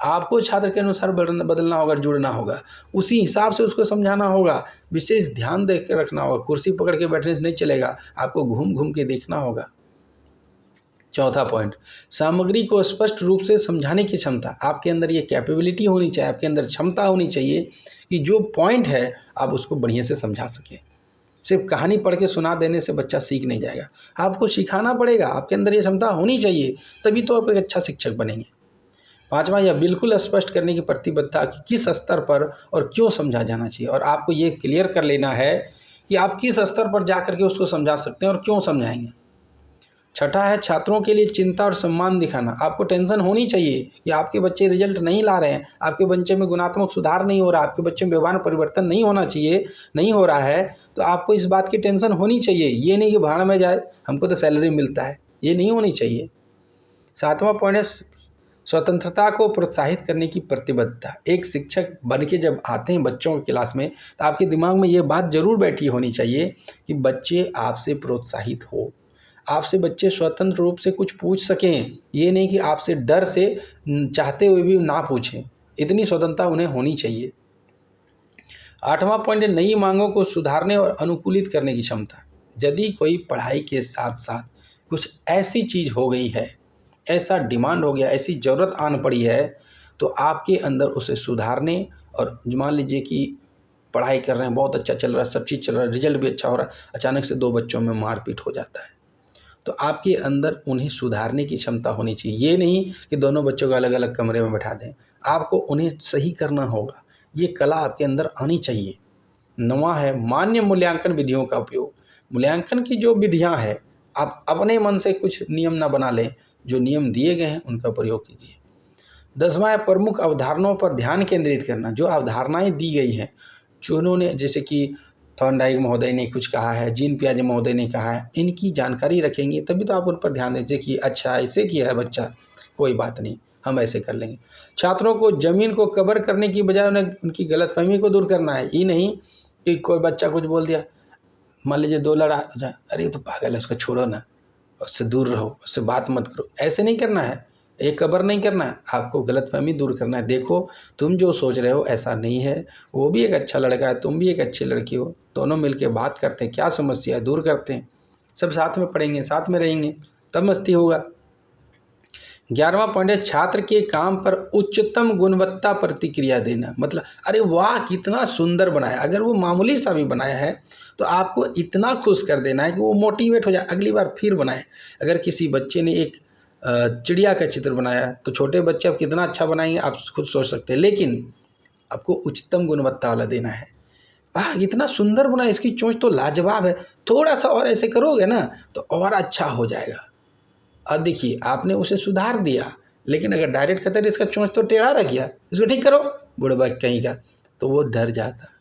आपको छात्र के अनुसार बदलना होगा, जुड़ना होगा, उसी हिसाब से उसको समझाना होगा, विशेष ध्यान दे के रखना होगा। कुर्सी पकड़ के बैठने से नहीं चलेगा, आपको घूम घूम के देखना होगा। चौथा पॉइंट, सामग्री को स्पष्ट रूप से समझाने की क्षमता। आपके अंदर ये कैपेबिलिटी होनी चाहिए, आपके अंदर क्षमता होनी चाहिए कि जो पॉइंट है आप उसको बढ़िया से समझा सकें। सिर्फ कहानी पढ़ के सुना देने से बच्चा सीख नहीं जाएगा, आपको सिखाना पड़ेगा। आपके अंदर ये क्षमता होनी चाहिए, तभी तो आप एक अच्छा शिक्षक बनेंगे। पांचवा, यह बिल्कुल स्पष्ट करने की प्रतिबद्धता कि किस स्तर पर और क्यों समझा जाना चाहिए, और आपको ये क्लियर कर लेना है कि आप किस स्तर पर जा करके उसको समझा सकते हैं और क्यों समझाएंगे। छठा है छात्रों के लिए चिंता और सम्मान दिखाना। आपको टेंशन होनी चाहिए कि आपके बच्चे रिजल्ट नहीं ला रहे हैं, आपके बच्चे में गुणात्मक सुधार नहीं हो रहा, आपके बच्चे में व्यवहार परिवर्तन नहीं होना चाहिए, नहीं हो रहा है, तो आपको इस बात की टेंशन होनी चाहिए। ये नहीं कि भाड़ में जाए, हमको तो सैलरी मिलता है, ये नहीं होनी चाहिए। सातवां पॉइंट है स्वतंत्रता को प्रोत्साहित करने की प्रतिबद्धता। एक शिक्षक बन के जब आते हैं बच्चों की क्लास में, तो आपके दिमाग में ये बात जरूर बैठी होनी चाहिए कि बच्चे आपसे प्रोत्साहित हो, आपसे बच्चे स्वतंत्र रूप से कुछ पूछ सकें। ये नहीं कि आपसे डर से चाहते हुए भी ना पूछें, इतनी स्वतंत्रता उन्हें होनी चाहिए। आठवां पॉइंट है नई मांगों को सुधारने और अनुकूलित करने की क्षमता। यदि कोई पढ़ाई के साथ साथ कुछ ऐसी चीज़ हो गई है, ऐसा डिमांड हो गया, ऐसी ज़रूरत आन पड़ी है, तो आपके अंदर उसे सुधारने, और मान लीजिए कि पढ़ाई कर रहे हैं, बहुत अच्छा चल रहा है, सब चीज़ चल रहा है, रिजल्ट भी अच्छा हो रहा है, अचानक से दो बच्चों में मारपीट हो जाता है, तो आपके अंदर उन्हें सुधारने की क्षमता होनी चाहिए। ये नहीं कि दोनों बच्चों को अलग अलग कमरे में बैठा दें, आपको उन्हें सही करना होगा, ये कला आपके अंदर आनी चाहिए। नौवां है मान्य मूल्यांकन विधियों का उपयोग। मूल्यांकन की जो विधियां हैं, आप अपने मन से कुछ नियम ना बना लें, जो नियम दिए गए हैं उनका प्रयोग कीजिए। 10वां है प्रमुख अवधारणाओं पर ध्यान केंद्रित करना। जो अवधारणाएं दी गई हैं, जो उन्होंने, जैसे कि थॉर्नडाइक महोदय ने कुछ कहा है, जीन पियाजे महोदय ने कहा है, इनकी जानकारी रखेंगे तभी तो आप उन पर ध्यान दीजिए कि अच्छा ऐसे किया है बच्चा, कोई बात नहीं, हम ऐसे कर लेंगे। छात्रों को ज़मीन को कवर करने की बजाय उन्हें उनकी गलतफहमी को दूर करना है। ये नहीं कि कोई बच्चा कुछ बोल दिया, मान लीजिए दो लड़ा, अरे ये तो पागल है, उसको छोड़ो ना, उससे दूर रहो, उससे बात मत करो, ऐसे नहीं करना है। एक कबर नहीं करना है, आपको गलतफहमी दूर करना है। देखो तुम जो सोच रहे हो ऐसा नहीं है, वो भी एक अच्छा लड़का है, तुम भी एक अच्छी लड़की हो, दोनों मिलके बात करते हैं, क्या समस्या है दूर करते हैं, सब साथ में पढ़ेंगे, साथ में रहेंगे, तब मस्ती होगा। 11वां पॉइंट है छात्र के काम पर उच्चतम गुणवत्ता प्रतिक्रिया देना। मतलब अरे वाह कितना सुंदर बनाया, अगर वो मामूली सा भी बनाया है तो आपको इतना खुश कर देना है कि वो मोटिवेट हो जाए, अगली बार फिर बनाए। अगर किसी बच्चे ने एक चिड़िया का चित्र बनाया, तो छोटे बच्चे अब कितना अच्छा बनाएंगे आप खुद सोच सकते हैं, लेकिन आपको उच्चतम गुणवत्ता वाला देना है। वाह इतना सुंदर बना, इसकी चोंच तो लाजवाब है, थोड़ा सा और ऐसे करोगे ना तो और अच्छा हो जाएगा। अब देखिए आपने उसे सुधार दिया, लेकिन अगर डायरेक्ट कहते इसका चोंच तो टेढ़ा रख गया, इसको ठीक करो, बुढ़बा कहीं का, तो वो डर जाता।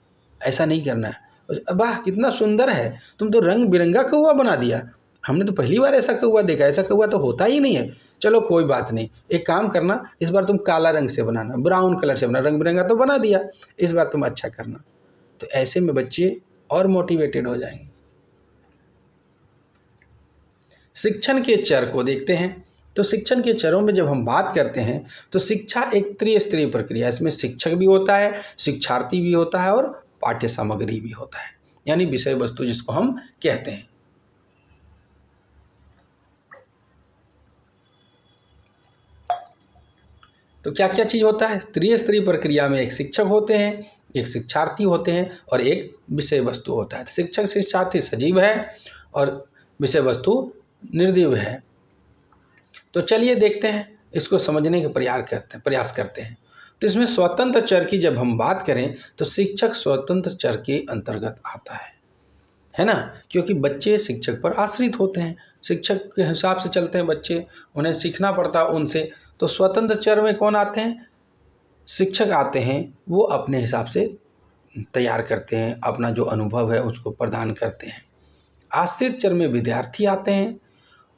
ऐसा नहीं करना है। वाह कितना सुंदर है, तुम तो रंग बिरंगा कौवा बना दिया, हमने तो पहली बार ऐसा कौवा देखा, ऐसा कौवा तो होता ही नहीं है। चलो कोई बात नहीं, एक काम करना, इस बार तुम काला रंग से बनाना, ब्राउन कलर से बनाना, रंग बिरंगा तो बना दिया, इस बार तुम अच्छा करना। तो ऐसे में बच्चे और मोटिवेटेड हो जाएंगे। शिक्षण के चर को देखते हैं। तो शिक्षण के चरों में जब हम बात करते हैं तो शिक्षा एक त्रिस्तरीय प्रक्रिया है। इसमें शिक्षक भी होता है, शिक्षार्थी भी होता है और पाठ्य सामग्री भी होता है, यानी विषय वस्तु जिसको हम कहते हैं। तो क्या क्या चीज़ होता है त्रिस्तरीय प्रक्रिया में? एक शिक्षक होते हैं, एक शिक्षार्थी होते हैं और एक विषय वस्तु होता है। शिक्षक शिक्षार्थी सजीव है और विषय वस्तु निर्जीव है। तो चलिए देखते हैं, इसको समझने का प्रयास करते हैं। तो इसमें स्वतंत्र चर की जब हम बात करें तो शिक्षक स्वतंत्र चर के अंतर्गत आता है ना, क्योंकि बच्चे शिक्षक पर आश्रित होते हैं, शिक्षक के हिसाब से चलते हैं बच्चे, उन्हें सीखना पड़ता है उनसे। तो स्वतंत्र चर में कौन आते हैं? शिक्षक आते हैं वो अपने हिसाब से तैयार करते हैं, अपना जो अनुभव है उसको प्रदान करते हैं। आश्रित चर में विद्यार्थी आते हैं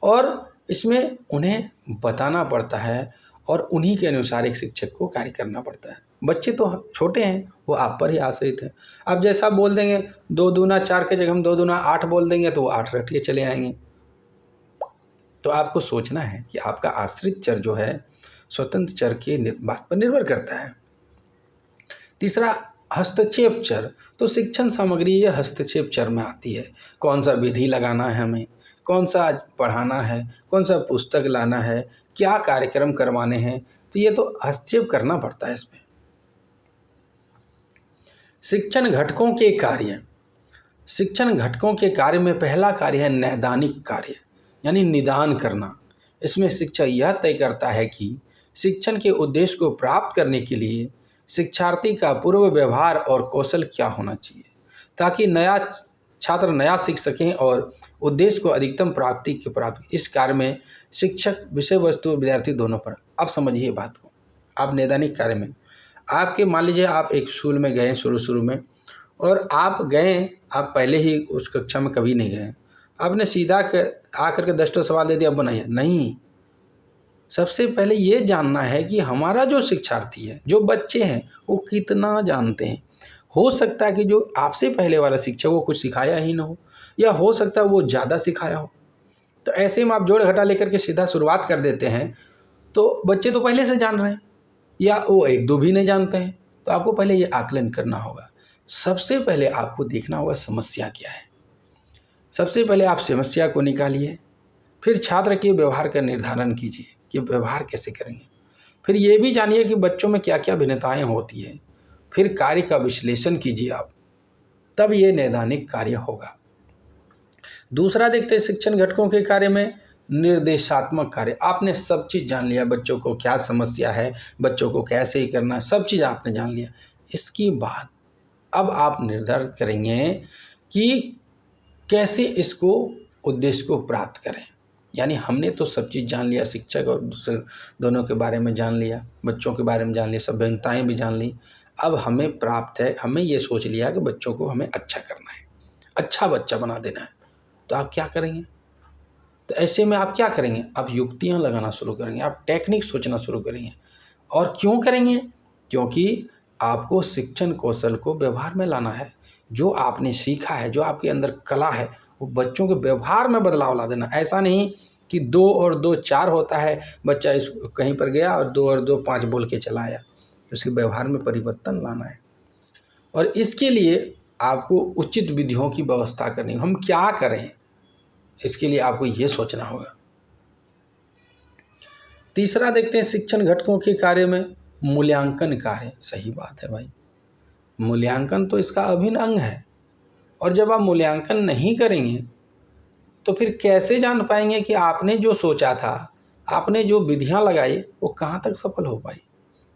और इसमें उन्हें बताना पड़ता है और उन्हीं के अनुसार एक शिक्षक को कार्य करना पड़ता है। बच्चे तो छोटे हैं, वो आप पर ही आश्रित हैं। आप जैसा बोल देंगे 2 दूना 4 के जगह हम 2 दूना 8 बोल देंगे तो वो 8 रट के चले आएंगे। तो आपको सोचना है कि आपका आश्रित चर जो है स्वतंत्र चर की बात पर निर्भर करता है। तीसरा, हस्तक्षेप चर। तो शिक्षण सामग्री ये हस्तक्षेप चर में आती है। कौन सा विधि लगाना है हमें, कौन सा पढ़ाना है, कौन सा पुस्तक लाना है, क्या कार्यक्रम करवाने हैं, तो ये तो हस्तक्षेप करना पड़ता है इसमें। शिक्षण घटकों के कार्य। शिक्षण घटकों के कार्य में पहला कार्य है नैदानिक कार्य, यानी निदान करना। इसमें शिक्षक यह तय करता है कि शिक्षण के उद्देश्य को प्राप्त करने के लिए शिक्षार्थी का पूर्व व्यवहार और कौशल क्या होना चाहिए, ताकि नया छात्र नया सीख सकें और उद्देश्य को अधिकतम प्राप्ति की प्राप्ति। इस कार्य में शिक्षक, विषय वस्तु, विद्यार्थी दोनों पर। अब समझिए बात को। आप नैदानिक कार्य में आपके मान लीजिए आप एक स्कूल में गए शुरू में, और आप गए, आप पहले ही उस कक्षा में कभी नहीं गए, आपने सीधा आकर के 10 सवाल दे दिया, अब बनाइए। नहीं, सबसे पहले ये जानना है कि हमारा जो शिक्षार्थी है, जो बच्चे हैं, वो कितना जानते हैं। हो सकता है कि जो आपसे पहले वाला शिक्षक वो कुछ सिखाया ही ना हो, या हो सकता है वो ज़्यादा सिखाया हो। तो ऐसे में आप जोड़ घटा लेकर के सीधा शुरुआत कर देते हैं, तो बच्चे तो पहले से जान रहे हैं, या वो 1-2 भी नहीं जानते हैं। तो आपको पहले ये आकलन करना होगा। सबसे पहले आपको देखना होगा समस्या क्या है। सबसे पहले आप समस्या को निकालिए, फिर छात्र के व्यवहार का निर्धारण कीजिए कि व्यवहार कैसे करेंगे। फिर ये भी जानिए कि बच्चों में क्या क्या भिन्नताएं होती है। फिर कार्य का विश्लेषण कीजिए आप, तब ये नैदानिक कार्य होगा। दूसरा देखते हैं शिक्षण घटकों के कार्य में निर्देशात्मक कार्य। आपने सब चीज़ जान लिया, बच्चों को क्या समस्या है, बच्चों को कैसे ही करना है, सब चीज़ आपने जान लिया। इसके बाद अब आप निर्धारित करेंगे कि कैसे इसको उद्देश्य को प्राप्त करें। यानी हमने तो सब चीज़ जान लिया, शिक्षक और दूसरे दोनों के बारे में जान लिया, बच्चों के बारे में जान लिया, सब भिन्नताएँ भी जान ली। अब हमें प्राप्त है, हमें ये सोच लिया कि बच्चों को हमें अच्छा करना है, अच्छा बच्चा बना देना है। तो आप क्या करेंगे? तो ऐसे में आप क्या करेंगे? आप युक्तियाँ लगाना शुरू करेंगे, आप टेक्निक सोचना शुरू करेंगे। और क्यों करेंगे? क्योंकि आपको शिक्षण कौशल को व्यवहार में लाना है। जो आपने सीखा है, जो आपके अंदर कला है, वो बच्चों के व्यवहार में बदलाव ला देना। ऐसा नहीं कि 2 और 2 4 होता है, बच्चा इस कहीं पर गया और 2 और 2 5 बोल के चला आया। उसके व्यवहार में परिवर्तन लाना है, और इसके लिए आपको उचित विधियों की व्यवस्था करनी है। हम क्या करें, इसके लिए आपको ये सोचना होगा। तीसरा देखते हैं शिक्षण घटकों के कार्य में मूल्यांकन कार्य। सही बात है भाई, मूल्यांकन तो इसका अभिन्न अंग है। और जब आप मूल्यांकन नहीं करेंगे तो फिर कैसे जान पाएंगे कि आपने जो सोचा था, आपने जो विधियां लगाई, वो कहाँ तक सफल हो पाई।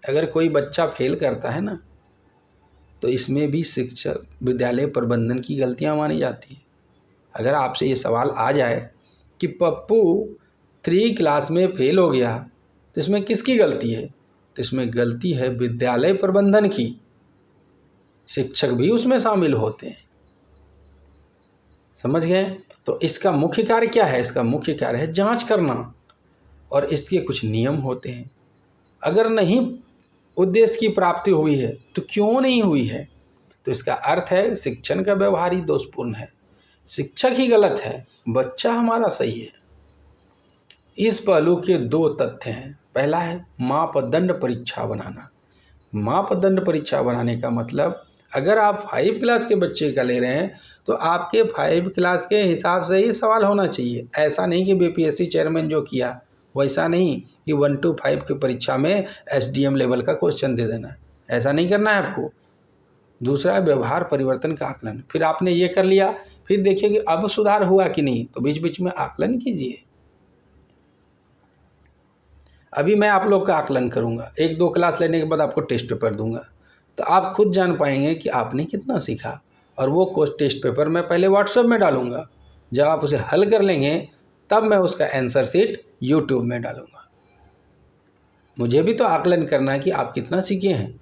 अगर कोई बच्चा फेल करता है ना, तो इसमें भी शिक्षक, विद्यालय प्रबंधन की गलतियां मानी जाती है। अगर आपसे ये सवाल आ जाए कि पप्पू 3 क्लास में फेल हो गया, तो इसमें किसकी गलती है? तो इसमें गलती है विद्यालय प्रबंधन की। शिक्षक भी उसमें शामिल होते हैं। समझ गए? तो इसका मुख्य कार्य क्या है? इसका मुख्य कार्य है जांच करना, और इसके कुछ नियम होते हैं। अगर नहीं उद्देश्य की प्राप्ति हुई है तो क्यों नहीं हुई है? तो इसका अर्थ है शिक्षण का व्यवहार ही दोषपूर्ण है, शिक्षक ही गलत है, बच्चा हमारा सही है। इस पहलू के 2 तथ्य हैं। पहला है मापदंड परीक्षा बनाना। मापदंड परीक्षा बनाने का मतलब, अगर आप 5 क्लास के बच्चे का ले रहे हैं तो आपके 5 क्लास के हिसाब से ही सवाल होना चाहिए। ऐसा नहीं कि बीपीएससी चेयरमैन जो किया वैसा नहीं कि 1 to 5 की परीक्षा में एसडीएम लेवल का क्वेश्चन दे देना है। ऐसा नहीं करना है आपको। दूसरा, व्यवहार परिवर्तन का आकलन। फिर आपने ये कर लिया, फिर देखिए कि अब सुधार हुआ कि नहीं, तो बीच बीच में आकलन कीजिए। अभी मैं आप लोग का आकलन करूंगा, 1-2 क्लास लेने के बाद आपको टेस्ट पेपर दूंगा, तो आप खुद जान पाएंगे कि आपने कितना सीखा। और वो टेस्ट पेपर मैं पहले व्हाट्सएप में डालूंगा। जब आप उसे हल कर लेंगे तब मैं उसका आंसर शीट यूट्यूब में डालूंगा। मुझे भी तो आकलन करना है कि आप कितना सीखे हैं।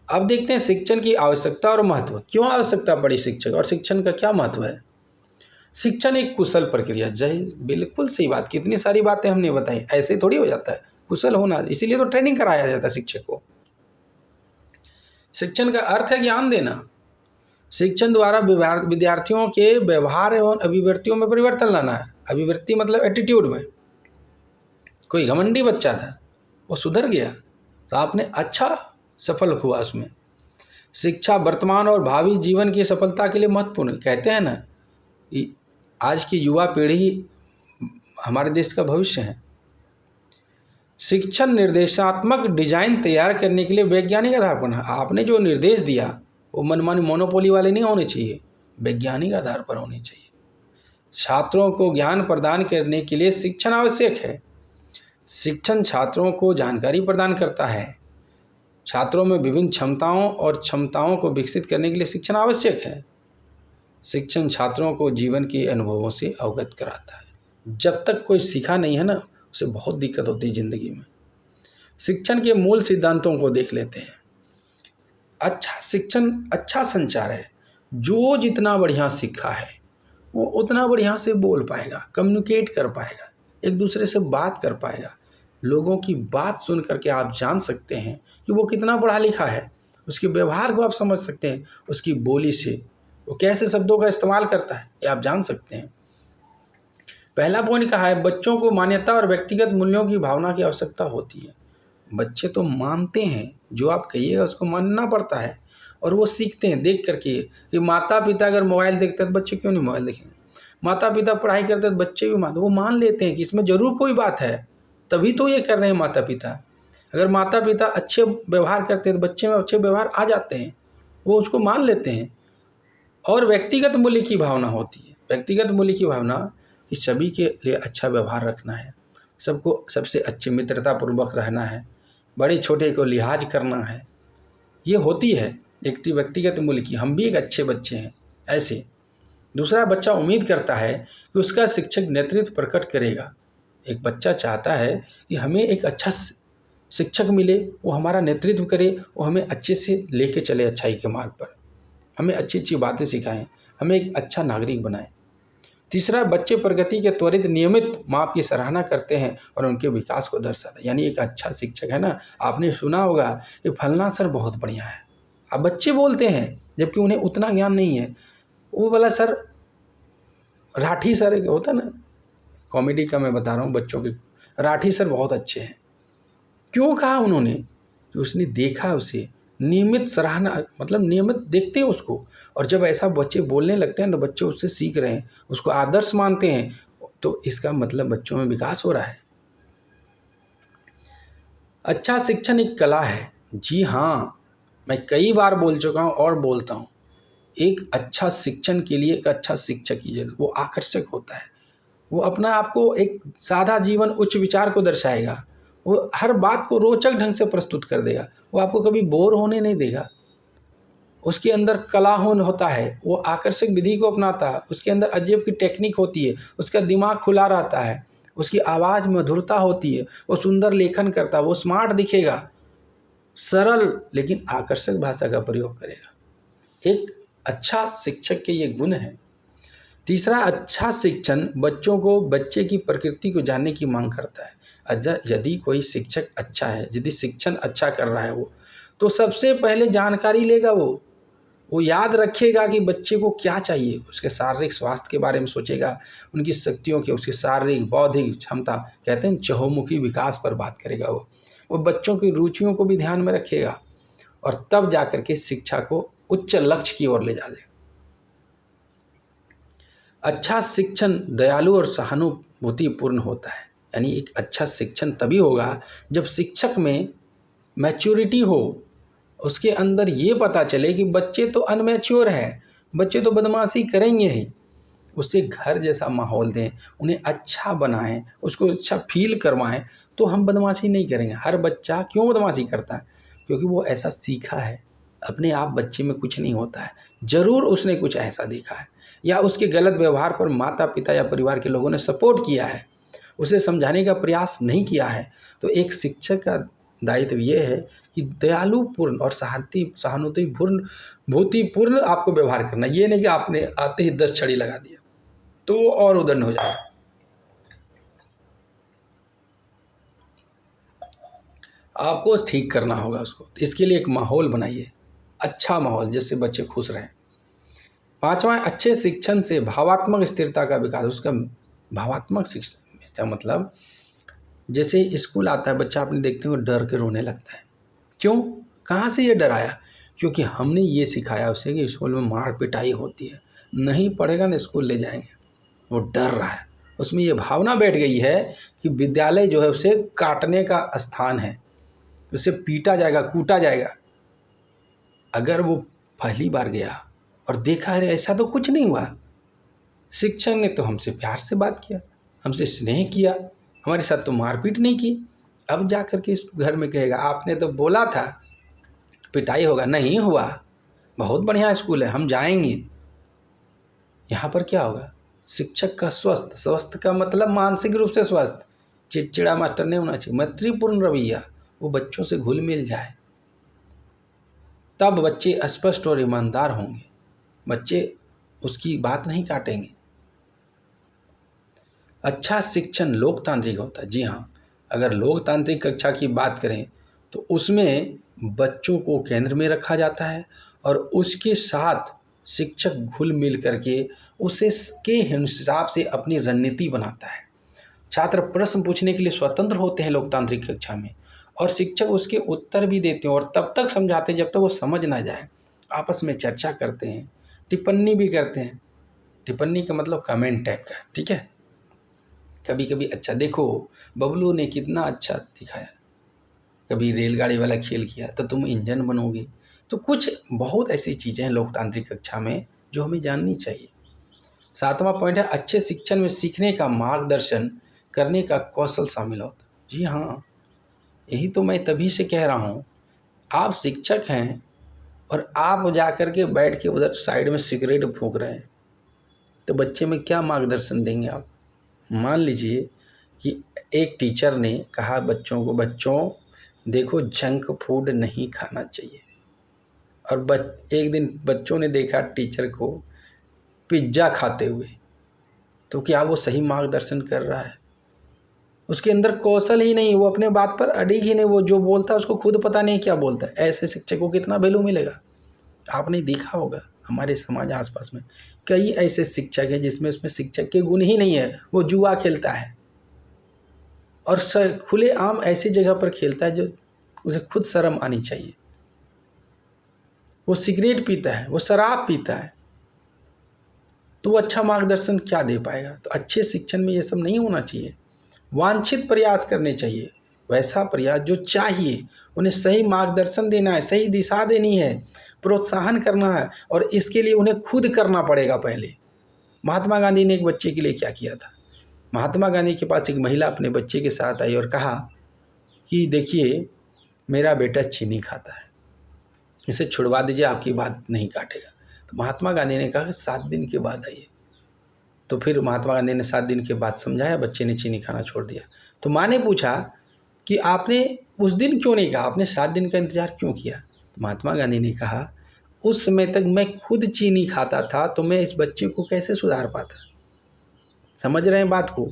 अब देखते हैं शिक्षण की आवश्यकता और महत्व। क्यों आवश्यकता पड़ी शिक्षक और शिक्षण का क्या महत्व है। शिक्षण एक कुशल प्रक्रिया। जय, बिल्कुल सही बात। कितनी सारी बातें हमने बताई, ऐसे थोड़ी हो जाता है कुशल होना, इसीलिए तो ट्रेनिंग कराया जाता है शिक्षक को। शिक्षण का अर्थ है ज्ञान देना। शिक्षण द्वारा विद्यार्थियों के व्यवहार एवं अभिवृत्तियों में परिवर्तन लाना है। अभिवृत्ति मतलब एटीट्यूड में। कोई घमंडी बच्चा था, वो सुधर गया तो आपने अच्छा सफल हुआ उसमें। शिक्षा वर्तमान और भावी जीवन की सफलता के लिए महत्वपूर्ण। कहते हैं ना कि आज की युवा पीढ़ी हमारे देश का भविष्य है। शिक्षण निर्देशात्मक डिजाइन तैयार करने के लिए वैज्ञानिक आधार पर। आपने जो निर्देश दिया वो मनमानी मोनोपोली वाले नहीं होने चाहिए, वैज्ञानिक आधार पर होने चाहिए। छात्रों को ज्ञान प्रदान करने के लिए शिक्षण आवश्यक है। शिक्षण छात्रों को जानकारी प्रदान करता है। छात्रों में विभिन्न क्षमताओं को विकसित करने के लिए शिक्षण आवश्यक है। शिक्षण छात्रों को जीवन के अनुभवों से अवगत कराता है। जब तक कोई सीखा नहीं है ना, उसे बहुत दिक्कत होती है ज़िंदगी में। शिक्षण के मूल सिद्धांतों को देख लेते हैं। अच्छा शिक्षण अच्छा संचार है। जो जितना बढ़िया सीखा है वो उतना बढ़िया से बोल पाएगा, कम्युनिकेट कर पाएगा, एक दूसरे से बात कर पाएगा। लोगों की बात सुन करके आप जान सकते हैं कि वो कितना पढ़ा लिखा है। उसके व्यवहार को आप समझ सकते हैं, उसकी बोली से वो कैसे शब्दों का इस्तेमाल करता है ये आप जान सकते हैं। पहला पॉइंट कहा है, बच्चों को मान्यता और व्यक्तिगत मूल्यों की भावना की आवश्यकता होती है। बच्चे तो मानते हैं, जो आप कहिएगा उसको मानना पड़ता है, और वो सीखते हैं देख करके कि माता पिता अगर मोबाइल देखते हैं तो बच्चे क्यों नहीं मोबाइल देखेंगे। माता पिता पढ़ाई करते हैं तो बच्चे भी वो मान लेते हैं कि इसमें ज़रूर कोई बात है, तभी तो ये कर रहे हैं माता पिता। अगर माता पिता अच्छे व्यवहार करते हैं तो बच्चे में अच्छे व्यवहार आ जाते हैं, वो उसको मान लेते हैं। और व्यक्तिगत मूल्य की भावना होती है। व्यक्तिगत मूल्य की भावना कि सभी के लिए अच्छा व्यवहार रखना है, सबको सबसे अच्छी मित्रतापूर्वक रहना है, बड़े छोटे को लिहाज करना है, ये होती है एक व्यक्तिगत मूल्य की। हम भी एक अच्छे बच्चे हैं ऐसे। दूसरा, बच्चा उम्मीद करता है कि उसका शिक्षक नेतृत्व प्रकट करेगा। एक बच्चा चाहता है कि हमें एक अच्छा शिक्षक मिले, वो हमारा नेतृत्व करे, वो हमें अच्छे से लेके चले अच्छाई के मार्ग पर, हमें अच्छी अच्छी बातें सिखाएं, हमें एक अच्छा नागरिक बनाएं। तीसरा, बच्चे प्रगति के त्वरित नियमित माप की सराहना करते हैं और उनके विकास को दर्शाता है। यानी एक अच्छा शिक्षक है ना, आपने सुना होगा कि फलना सर बहुत बढ़िया है। अब बच्चे बोलते हैं जबकि उन्हें उतना ज्ञान नहीं है। वो वाला सर, राठी सर एक होता ना, कॉमेडी का मैं बता रहा हूँ बच्चों के, राठी सर बहुत अच्छे हैं। क्यों कहा उन्होंने? कि उसने देखा, उसे नियमित सराहना, मतलब नियमित देखते हैं उसको, और जब ऐसा बच्चे बोलने लगते हैं तो बच्चे उससे सीख रहे हैं, उसको आदर्श मानते हैं, तो इसका मतलब बच्चों में विकास हो रहा है। अच्छा शिक्षण एक कला है। जी हाँ, मैं कई बार बोल चुका हूँ और बोलता हूँ। एक अच्छा शिक्षण के लिए एक अच्छा शिक्षक की जरूरत। वो आकर्षक होता है, वो अपना आपको एक सादा जीवन उच्च विचार को दर्शाएगा, वो हर बात को रोचक ढंग से प्रस्तुत कर देगा, वो आपको कभी बोर होने नहीं देगा। उसके अंदर कलाहोन होता है, वो आकर्षक विधि को अपनाता है, उसके अंदर अजब की टेक्निक होती है, उसका दिमाग खुला रहता है, उसकी आवाज़ मधुरता होती है, वो सुंदर लेखन करता है, वो स्मार्ट दिखेगा, सरल लेकिन आकर्षक भाषा का प्रयोग करेगा। एक अच्छा शिक्षक के ये गुण हैं। तीसरा, अच्छा शिक्षण बच्चों को बच्चे की प्रकृति को जानने की मांग करता है। यदि कोई शिक्षक अच्छा है, यदि शिक्षण अच्छा कर रहा है वो, तो सबसे पहले जानकारी लेगा, वो याद रखेगा कि बच्चे को क्या चाहिए, उसके शारीरिक स्वास्थ्य के बारे में सोचेगा, उनकी शक्तियों के, उसकी शारीरिक बौद्धिक क्षमता, कहते हैं चहुमुखी विकास पर बात करेगा। वो बच्चों की रुचियों को भी ध्यान में रखेगा, और तब जाकर के शिक्षा को उच्च लक्ष्य की ओर ले जाएगा। अच्छा शिक्षण दयालु और सहानुभूतिपूर्ण होता है। यानी एक अच्छा शिक्षण तभी होगा जब शिक्षक में मैच्योरिटी हो, उसके अंदर ये पता चले कि बच्चे तो अनमैच्योर है, बच्चे तो बदमाशी करेंगे ही, उसे घर जैसा माहौल दें, उन्हें अच्छा बनाएं, उसको अच्छा फील करवाएं, तो हम बदमाशी नहीं करेंगे। हर बच्चा क्यों बदमाशी करता है? क्योंकि वो ऐसा सीखा है। अपने आप बच्चे में कुछ नहीं होता है, ज़रूर उसने कुछ ऐसा देखा है, या उसके गलत व्यवहार पर माता पिता या परिवार के लोगों ने सपोर्ट किया है, उसे समझाने का प्रयास नहीं किया है, तो एक शिक्षक का दायित्व ये है कि दयालुपूर्ण और सहानुभूतिपूर्ण भूतिपूर्ण आपको व्यवहार करना। ये नहीं कि आपने आते ही 10 छड़ी लगा दिया तो वो और उदंड हो जाएगा। आपको ठीक करना होगा उसको। तो इसके लिए एक माहौल बनाइए, अच्छा माहौल, जिससे बच्चे खुश रहें। 5वां, अच्छे शिक्षण से भावात्मक स्थिरता का विकास। उसका भावात्मक शिक्षा मतलब जैसे स्कूल आता है बच्चा, आपने देखते हो डर के रोने लगता है। क्यों? कहाँ से ये डर आया? क्योंकि हमने ये सिखाया उसे कि स्कूल में मार पिटाई होती है, नहीं पढ़ेगा ना स्कूल ले जाएंगे, वो डर रहा है। उसमें ये भावना बैठ गई है कि विद्यालय जो है उसे काटने का स्थान है, उसे पीटा जाएगा, कूटा जाएगा। अगर वो पहली बार गया और देखा है ऐसा तो कुछ नहीं हुआ, शिक्षक ने तो हमसे प्यार से बात किया, हमसे स्नेह किया, हमारे साथ तो मारपीट नहीं की, अब जा कर के इस घर में कहेगा आपने तो बोला था पिटाई होगा, नहीं हुआ, बहुत बढ़िया स्कूल है, हम जाएंगे। यहाँ पर क्या होगा? शिक्षक का स्वस्थ, स्वस्थ का मतलब मानसिक रूप से स्वस्थ, चिड़चिड़ा मास्टर नहीं होना चाहिए, मैत्रीपूर्ण रवैया, वो बच्चों से घुल मिल जाए, तब बच्चे स्पष्ट और ईमानदार होंगे, बच्चे उसकी बात नहीं काटेंगे। अच्छा शिक्षण लोकतांत्रिक होता है। जी हाँ, अगर लोकतांत्रिक कक्षा की बात करें तो उसमें बच्चों को केंद्र में रखा जाता है और उसके साथ शिक्षक घुल मिल करके उसे के हिसाब से अपनी रणनीति बनाता है। छात्र प्रश्न पूछने के लिए स्वतंत्र होते हैं लोकतांत्रिक कक्षा में, और शिक्षक उसके उत्तर भी देते हैं और तब तक समझाते हैं जब तक वो समझ ना जाए। आपस में चर्चा करते हैं, टिप्पणी भी करते हैं। टिप्पणी का मतलब कमेंट टाइप का, ठीक है। कभी कभी अच्छा देखो बबलू ने कितना अच्छा दिखाया, कभी रेलगाड़ी वाला खेल किया तो तुम इंजन बनोगे। तो कुछ बहुत ऐसी चीज़ें हैं लोकतांत्रिक कक्षा में जो हमें जाननी चाहिए। 7वां पॉइंट है अच्छे शिक्षण में सीखने का मार्गदर्शन करने का कौशल शामिल होता है। जी हाँ, यही तो मैं तभी से कह रहा हूँ, आप शिक्षक हैं और आप जा कर के बैठ के उधर साइड में सिगरेट फूंक रहे हैं, तो बच्चे में क्या मार्गदर्शन देंगे आप? मान लीजिए कि एक टीचर ने कहा बच्चों को, बच्चों देखो जंक फूड नहीं खाना चाहिए, और एक दिन बच्चों ने देखा टीचर को पिज्ज़ा खाते हुए, तो क्या वो सही मार्गदर्शन कर रहा है? उसके अंदर कौशल ही नहीं, वो अपने बात पर अड़िग ही नहीं, वो जो बोलता है उसको खुद पता नहीं क्या बोलता है। ऐसे शिक्षक को कितना वैल्यू मिलेगा? आपने देखा होगा हमारे समाज आसपास में कई ऐसे शिक्षक हैं जिसमें उसमें शिक्षक के गुण ही नहीं है, वो जुआ खेलता है और खुले आम ऐसी जगह पर खेलता है जो उसे खुद शर्म आनी चाहिए। वो सिगरेट पीता है, वो शराब पीता है, तो वो अच्छा मार्गदर्शन क्या दे पाएगा? तो अच्छे शिक्षण में ये सब नहीं होना चाहिए। वांछित प्रयास करने चाहिए, वैसा प्रयास जो चाहिए, उन्हें सही मार्गदर्शन देना है, सही दिशा देनी है, प्रोत्साहन करना है, और इसके लिए उन्हें खुद करना पड़ेगा पहले। महात्मा गांधी ने एक बच्चे के लिए क्या किया था? महात्मा गांधी के पास एक महिला अपने बच्चे के साथ आई और कहा कि देखिए मेरा बेटा चीनी खाता है, इसे छुड़वा दीजिए, आपकी बात नहीं काटेगा। तो महात्मा गांधी ने कहा कि 7 दिन के बाद आइए। तो फिर महात्मा गांधी ने 7 दिन के बाद समझाया, बच्चे ने चीनी खाना छोड़ दिया। तो माँ ने पूछा कि आपने उस दिन क्यों नहीं कहा, आपने 7 दिन का इंतज़ार क्यों किया? तो महात्मा गांधी ने कहा उस समय तक मैं खुद चीनी खाता था, तो मैं इस बच्चे को कैसे सुधार पाता? समझ रहे हैं बात को?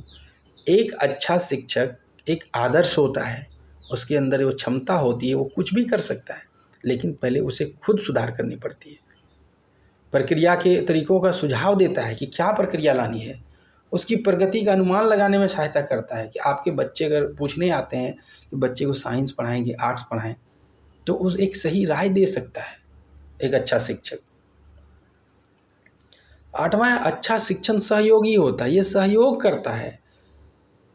एक अच्छा शिक्षक एक आदर्श होता है, उसके अंदर वो क्षमता होती है, वो कुछ भी कर सकता है, लेकिन पहले उसे खुद सुधार करनी पड़ती है। प्रक्रिया के तरीकों का सुझाव देता है कि क्या प्रक्रिया लानी है, उसकी प्रगति का अनुमान लगाने में सहायता करता है कि आपके बच्चे अगर पूछने आते हैं कि बच्चे को साइंस पढ़ाएं कि आर्ट्स पढ़ाएं, तो उस एक सही राय दे सकता है एक अच्छा शिक्षक। 8वां, अच्छा शिक्षण सहयोगी होता है, ये सहयोग करता है।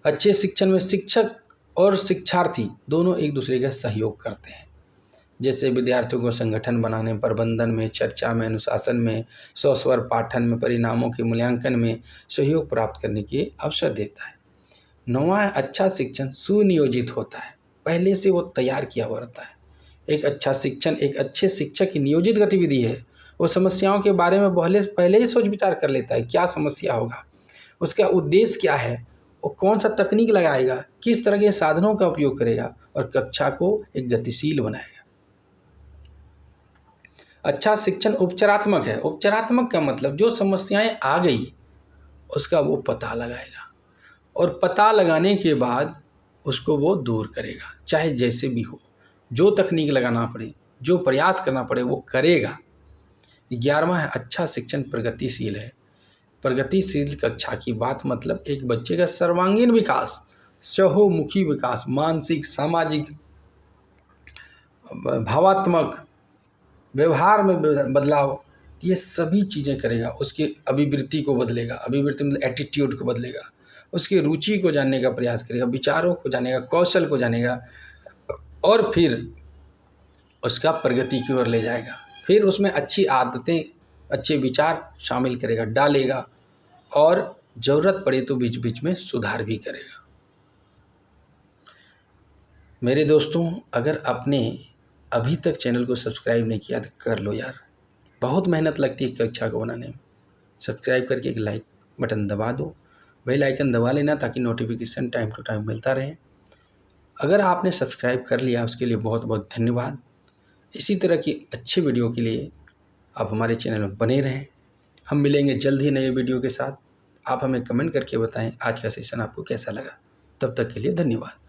अच्छे शिक्षण में शिक्षक और शिक्षार्थी दोनों एक दूसरे का सहयोग करते हैं। जैसे विद्यार्थियों को संगठन बनाने, प्रबंधन में, चर्चा में, अनुशासन में, स्वस्वर पाठन में, परिणामों के मूल्यांकन में सहयोग प्राप्त करने के अवसर देता है। 9वां, अच्छा शिक्षण सुनियोजित होता है, पहले से वो तैयार किया हुआ रहता है। एक अच्छा शिक्षण एक अच्छे शिक्षक की नियोजित गतिविधि है। वो समस्याओं के बारे में पहले ही सोच विचार कर लेता है, क्या समस्या होगा, उसका उद्देश्य क्या है, वो कौन सा तकनीक लगाएगा, किस तरह के साधनों का उपयोग करेगा और कक्षा को एक गतिशील बनाएगा। अच्छा शिक्षण उपचारात्मक है। उपचारात्मक का मतलब जो समस्याएं आ गई उसका वो पता लगाएगा और पता लगाने के बाद उसको वो दूर करेगा, चाहे जैसे भी हो, जो तकनीक लगाना पड़े, जो प्रयास करना पड़े वो करेगा। 11वां है अच्छा शिक्षण प्रगतिशील है। प्रगतिशील कक्षा की बात मतलब एक बच्चे का सर्वांगीण विकास, चहुमुखी विकास, मानसिक, सामाजिक, भावात्मक, व्यवहार में बदलाव, ये सभी चीज़ें करेगा। उसकी अभिवृत्ति को बदलेगा, अभिवृत्ति मतलब एटीट्यूड को बदलेगा, उसकी रुचि को जानने का प्रयास करेगा, विचारों को जानेगा, कौशल को जानेगा और फिर उसका प्रगति की ओर ले जाएगा। फिर उसमें अच्छी आदतें, अच्छे विचार शामिल करेगा, डालेगा और ज़रूरत पड़े तो बीच बीच में सुधार भी करेगा। मेरे दोस्तों, अगर आपने अभी तक चैनल को सब्सक्राइब नहीं किया तो कर लो यार, बहुत मेहनत लगती है कक्षा को बनाने में। सब्सक्राइब करके एक लाइक बटन दबा दो, बेल आइकन दबा लेना ताकि नोटिफिकेशन टाइम टू टाइम मिलता रहे। अगर आपने सब्सक्राइब कर लिया उसके लिए बहुत बहुत धन्यवाद। इसी तरह की अच्छी वीडियो के लिए आप हमारे चैनल में बने रहें। हम मिलेंगे जल्द ही नए वीडियो के साथ। आप हमें कमेंट करके बताएं आज का सेशन आपको कैसा लगा। तब तक के लिए धन्यवाद।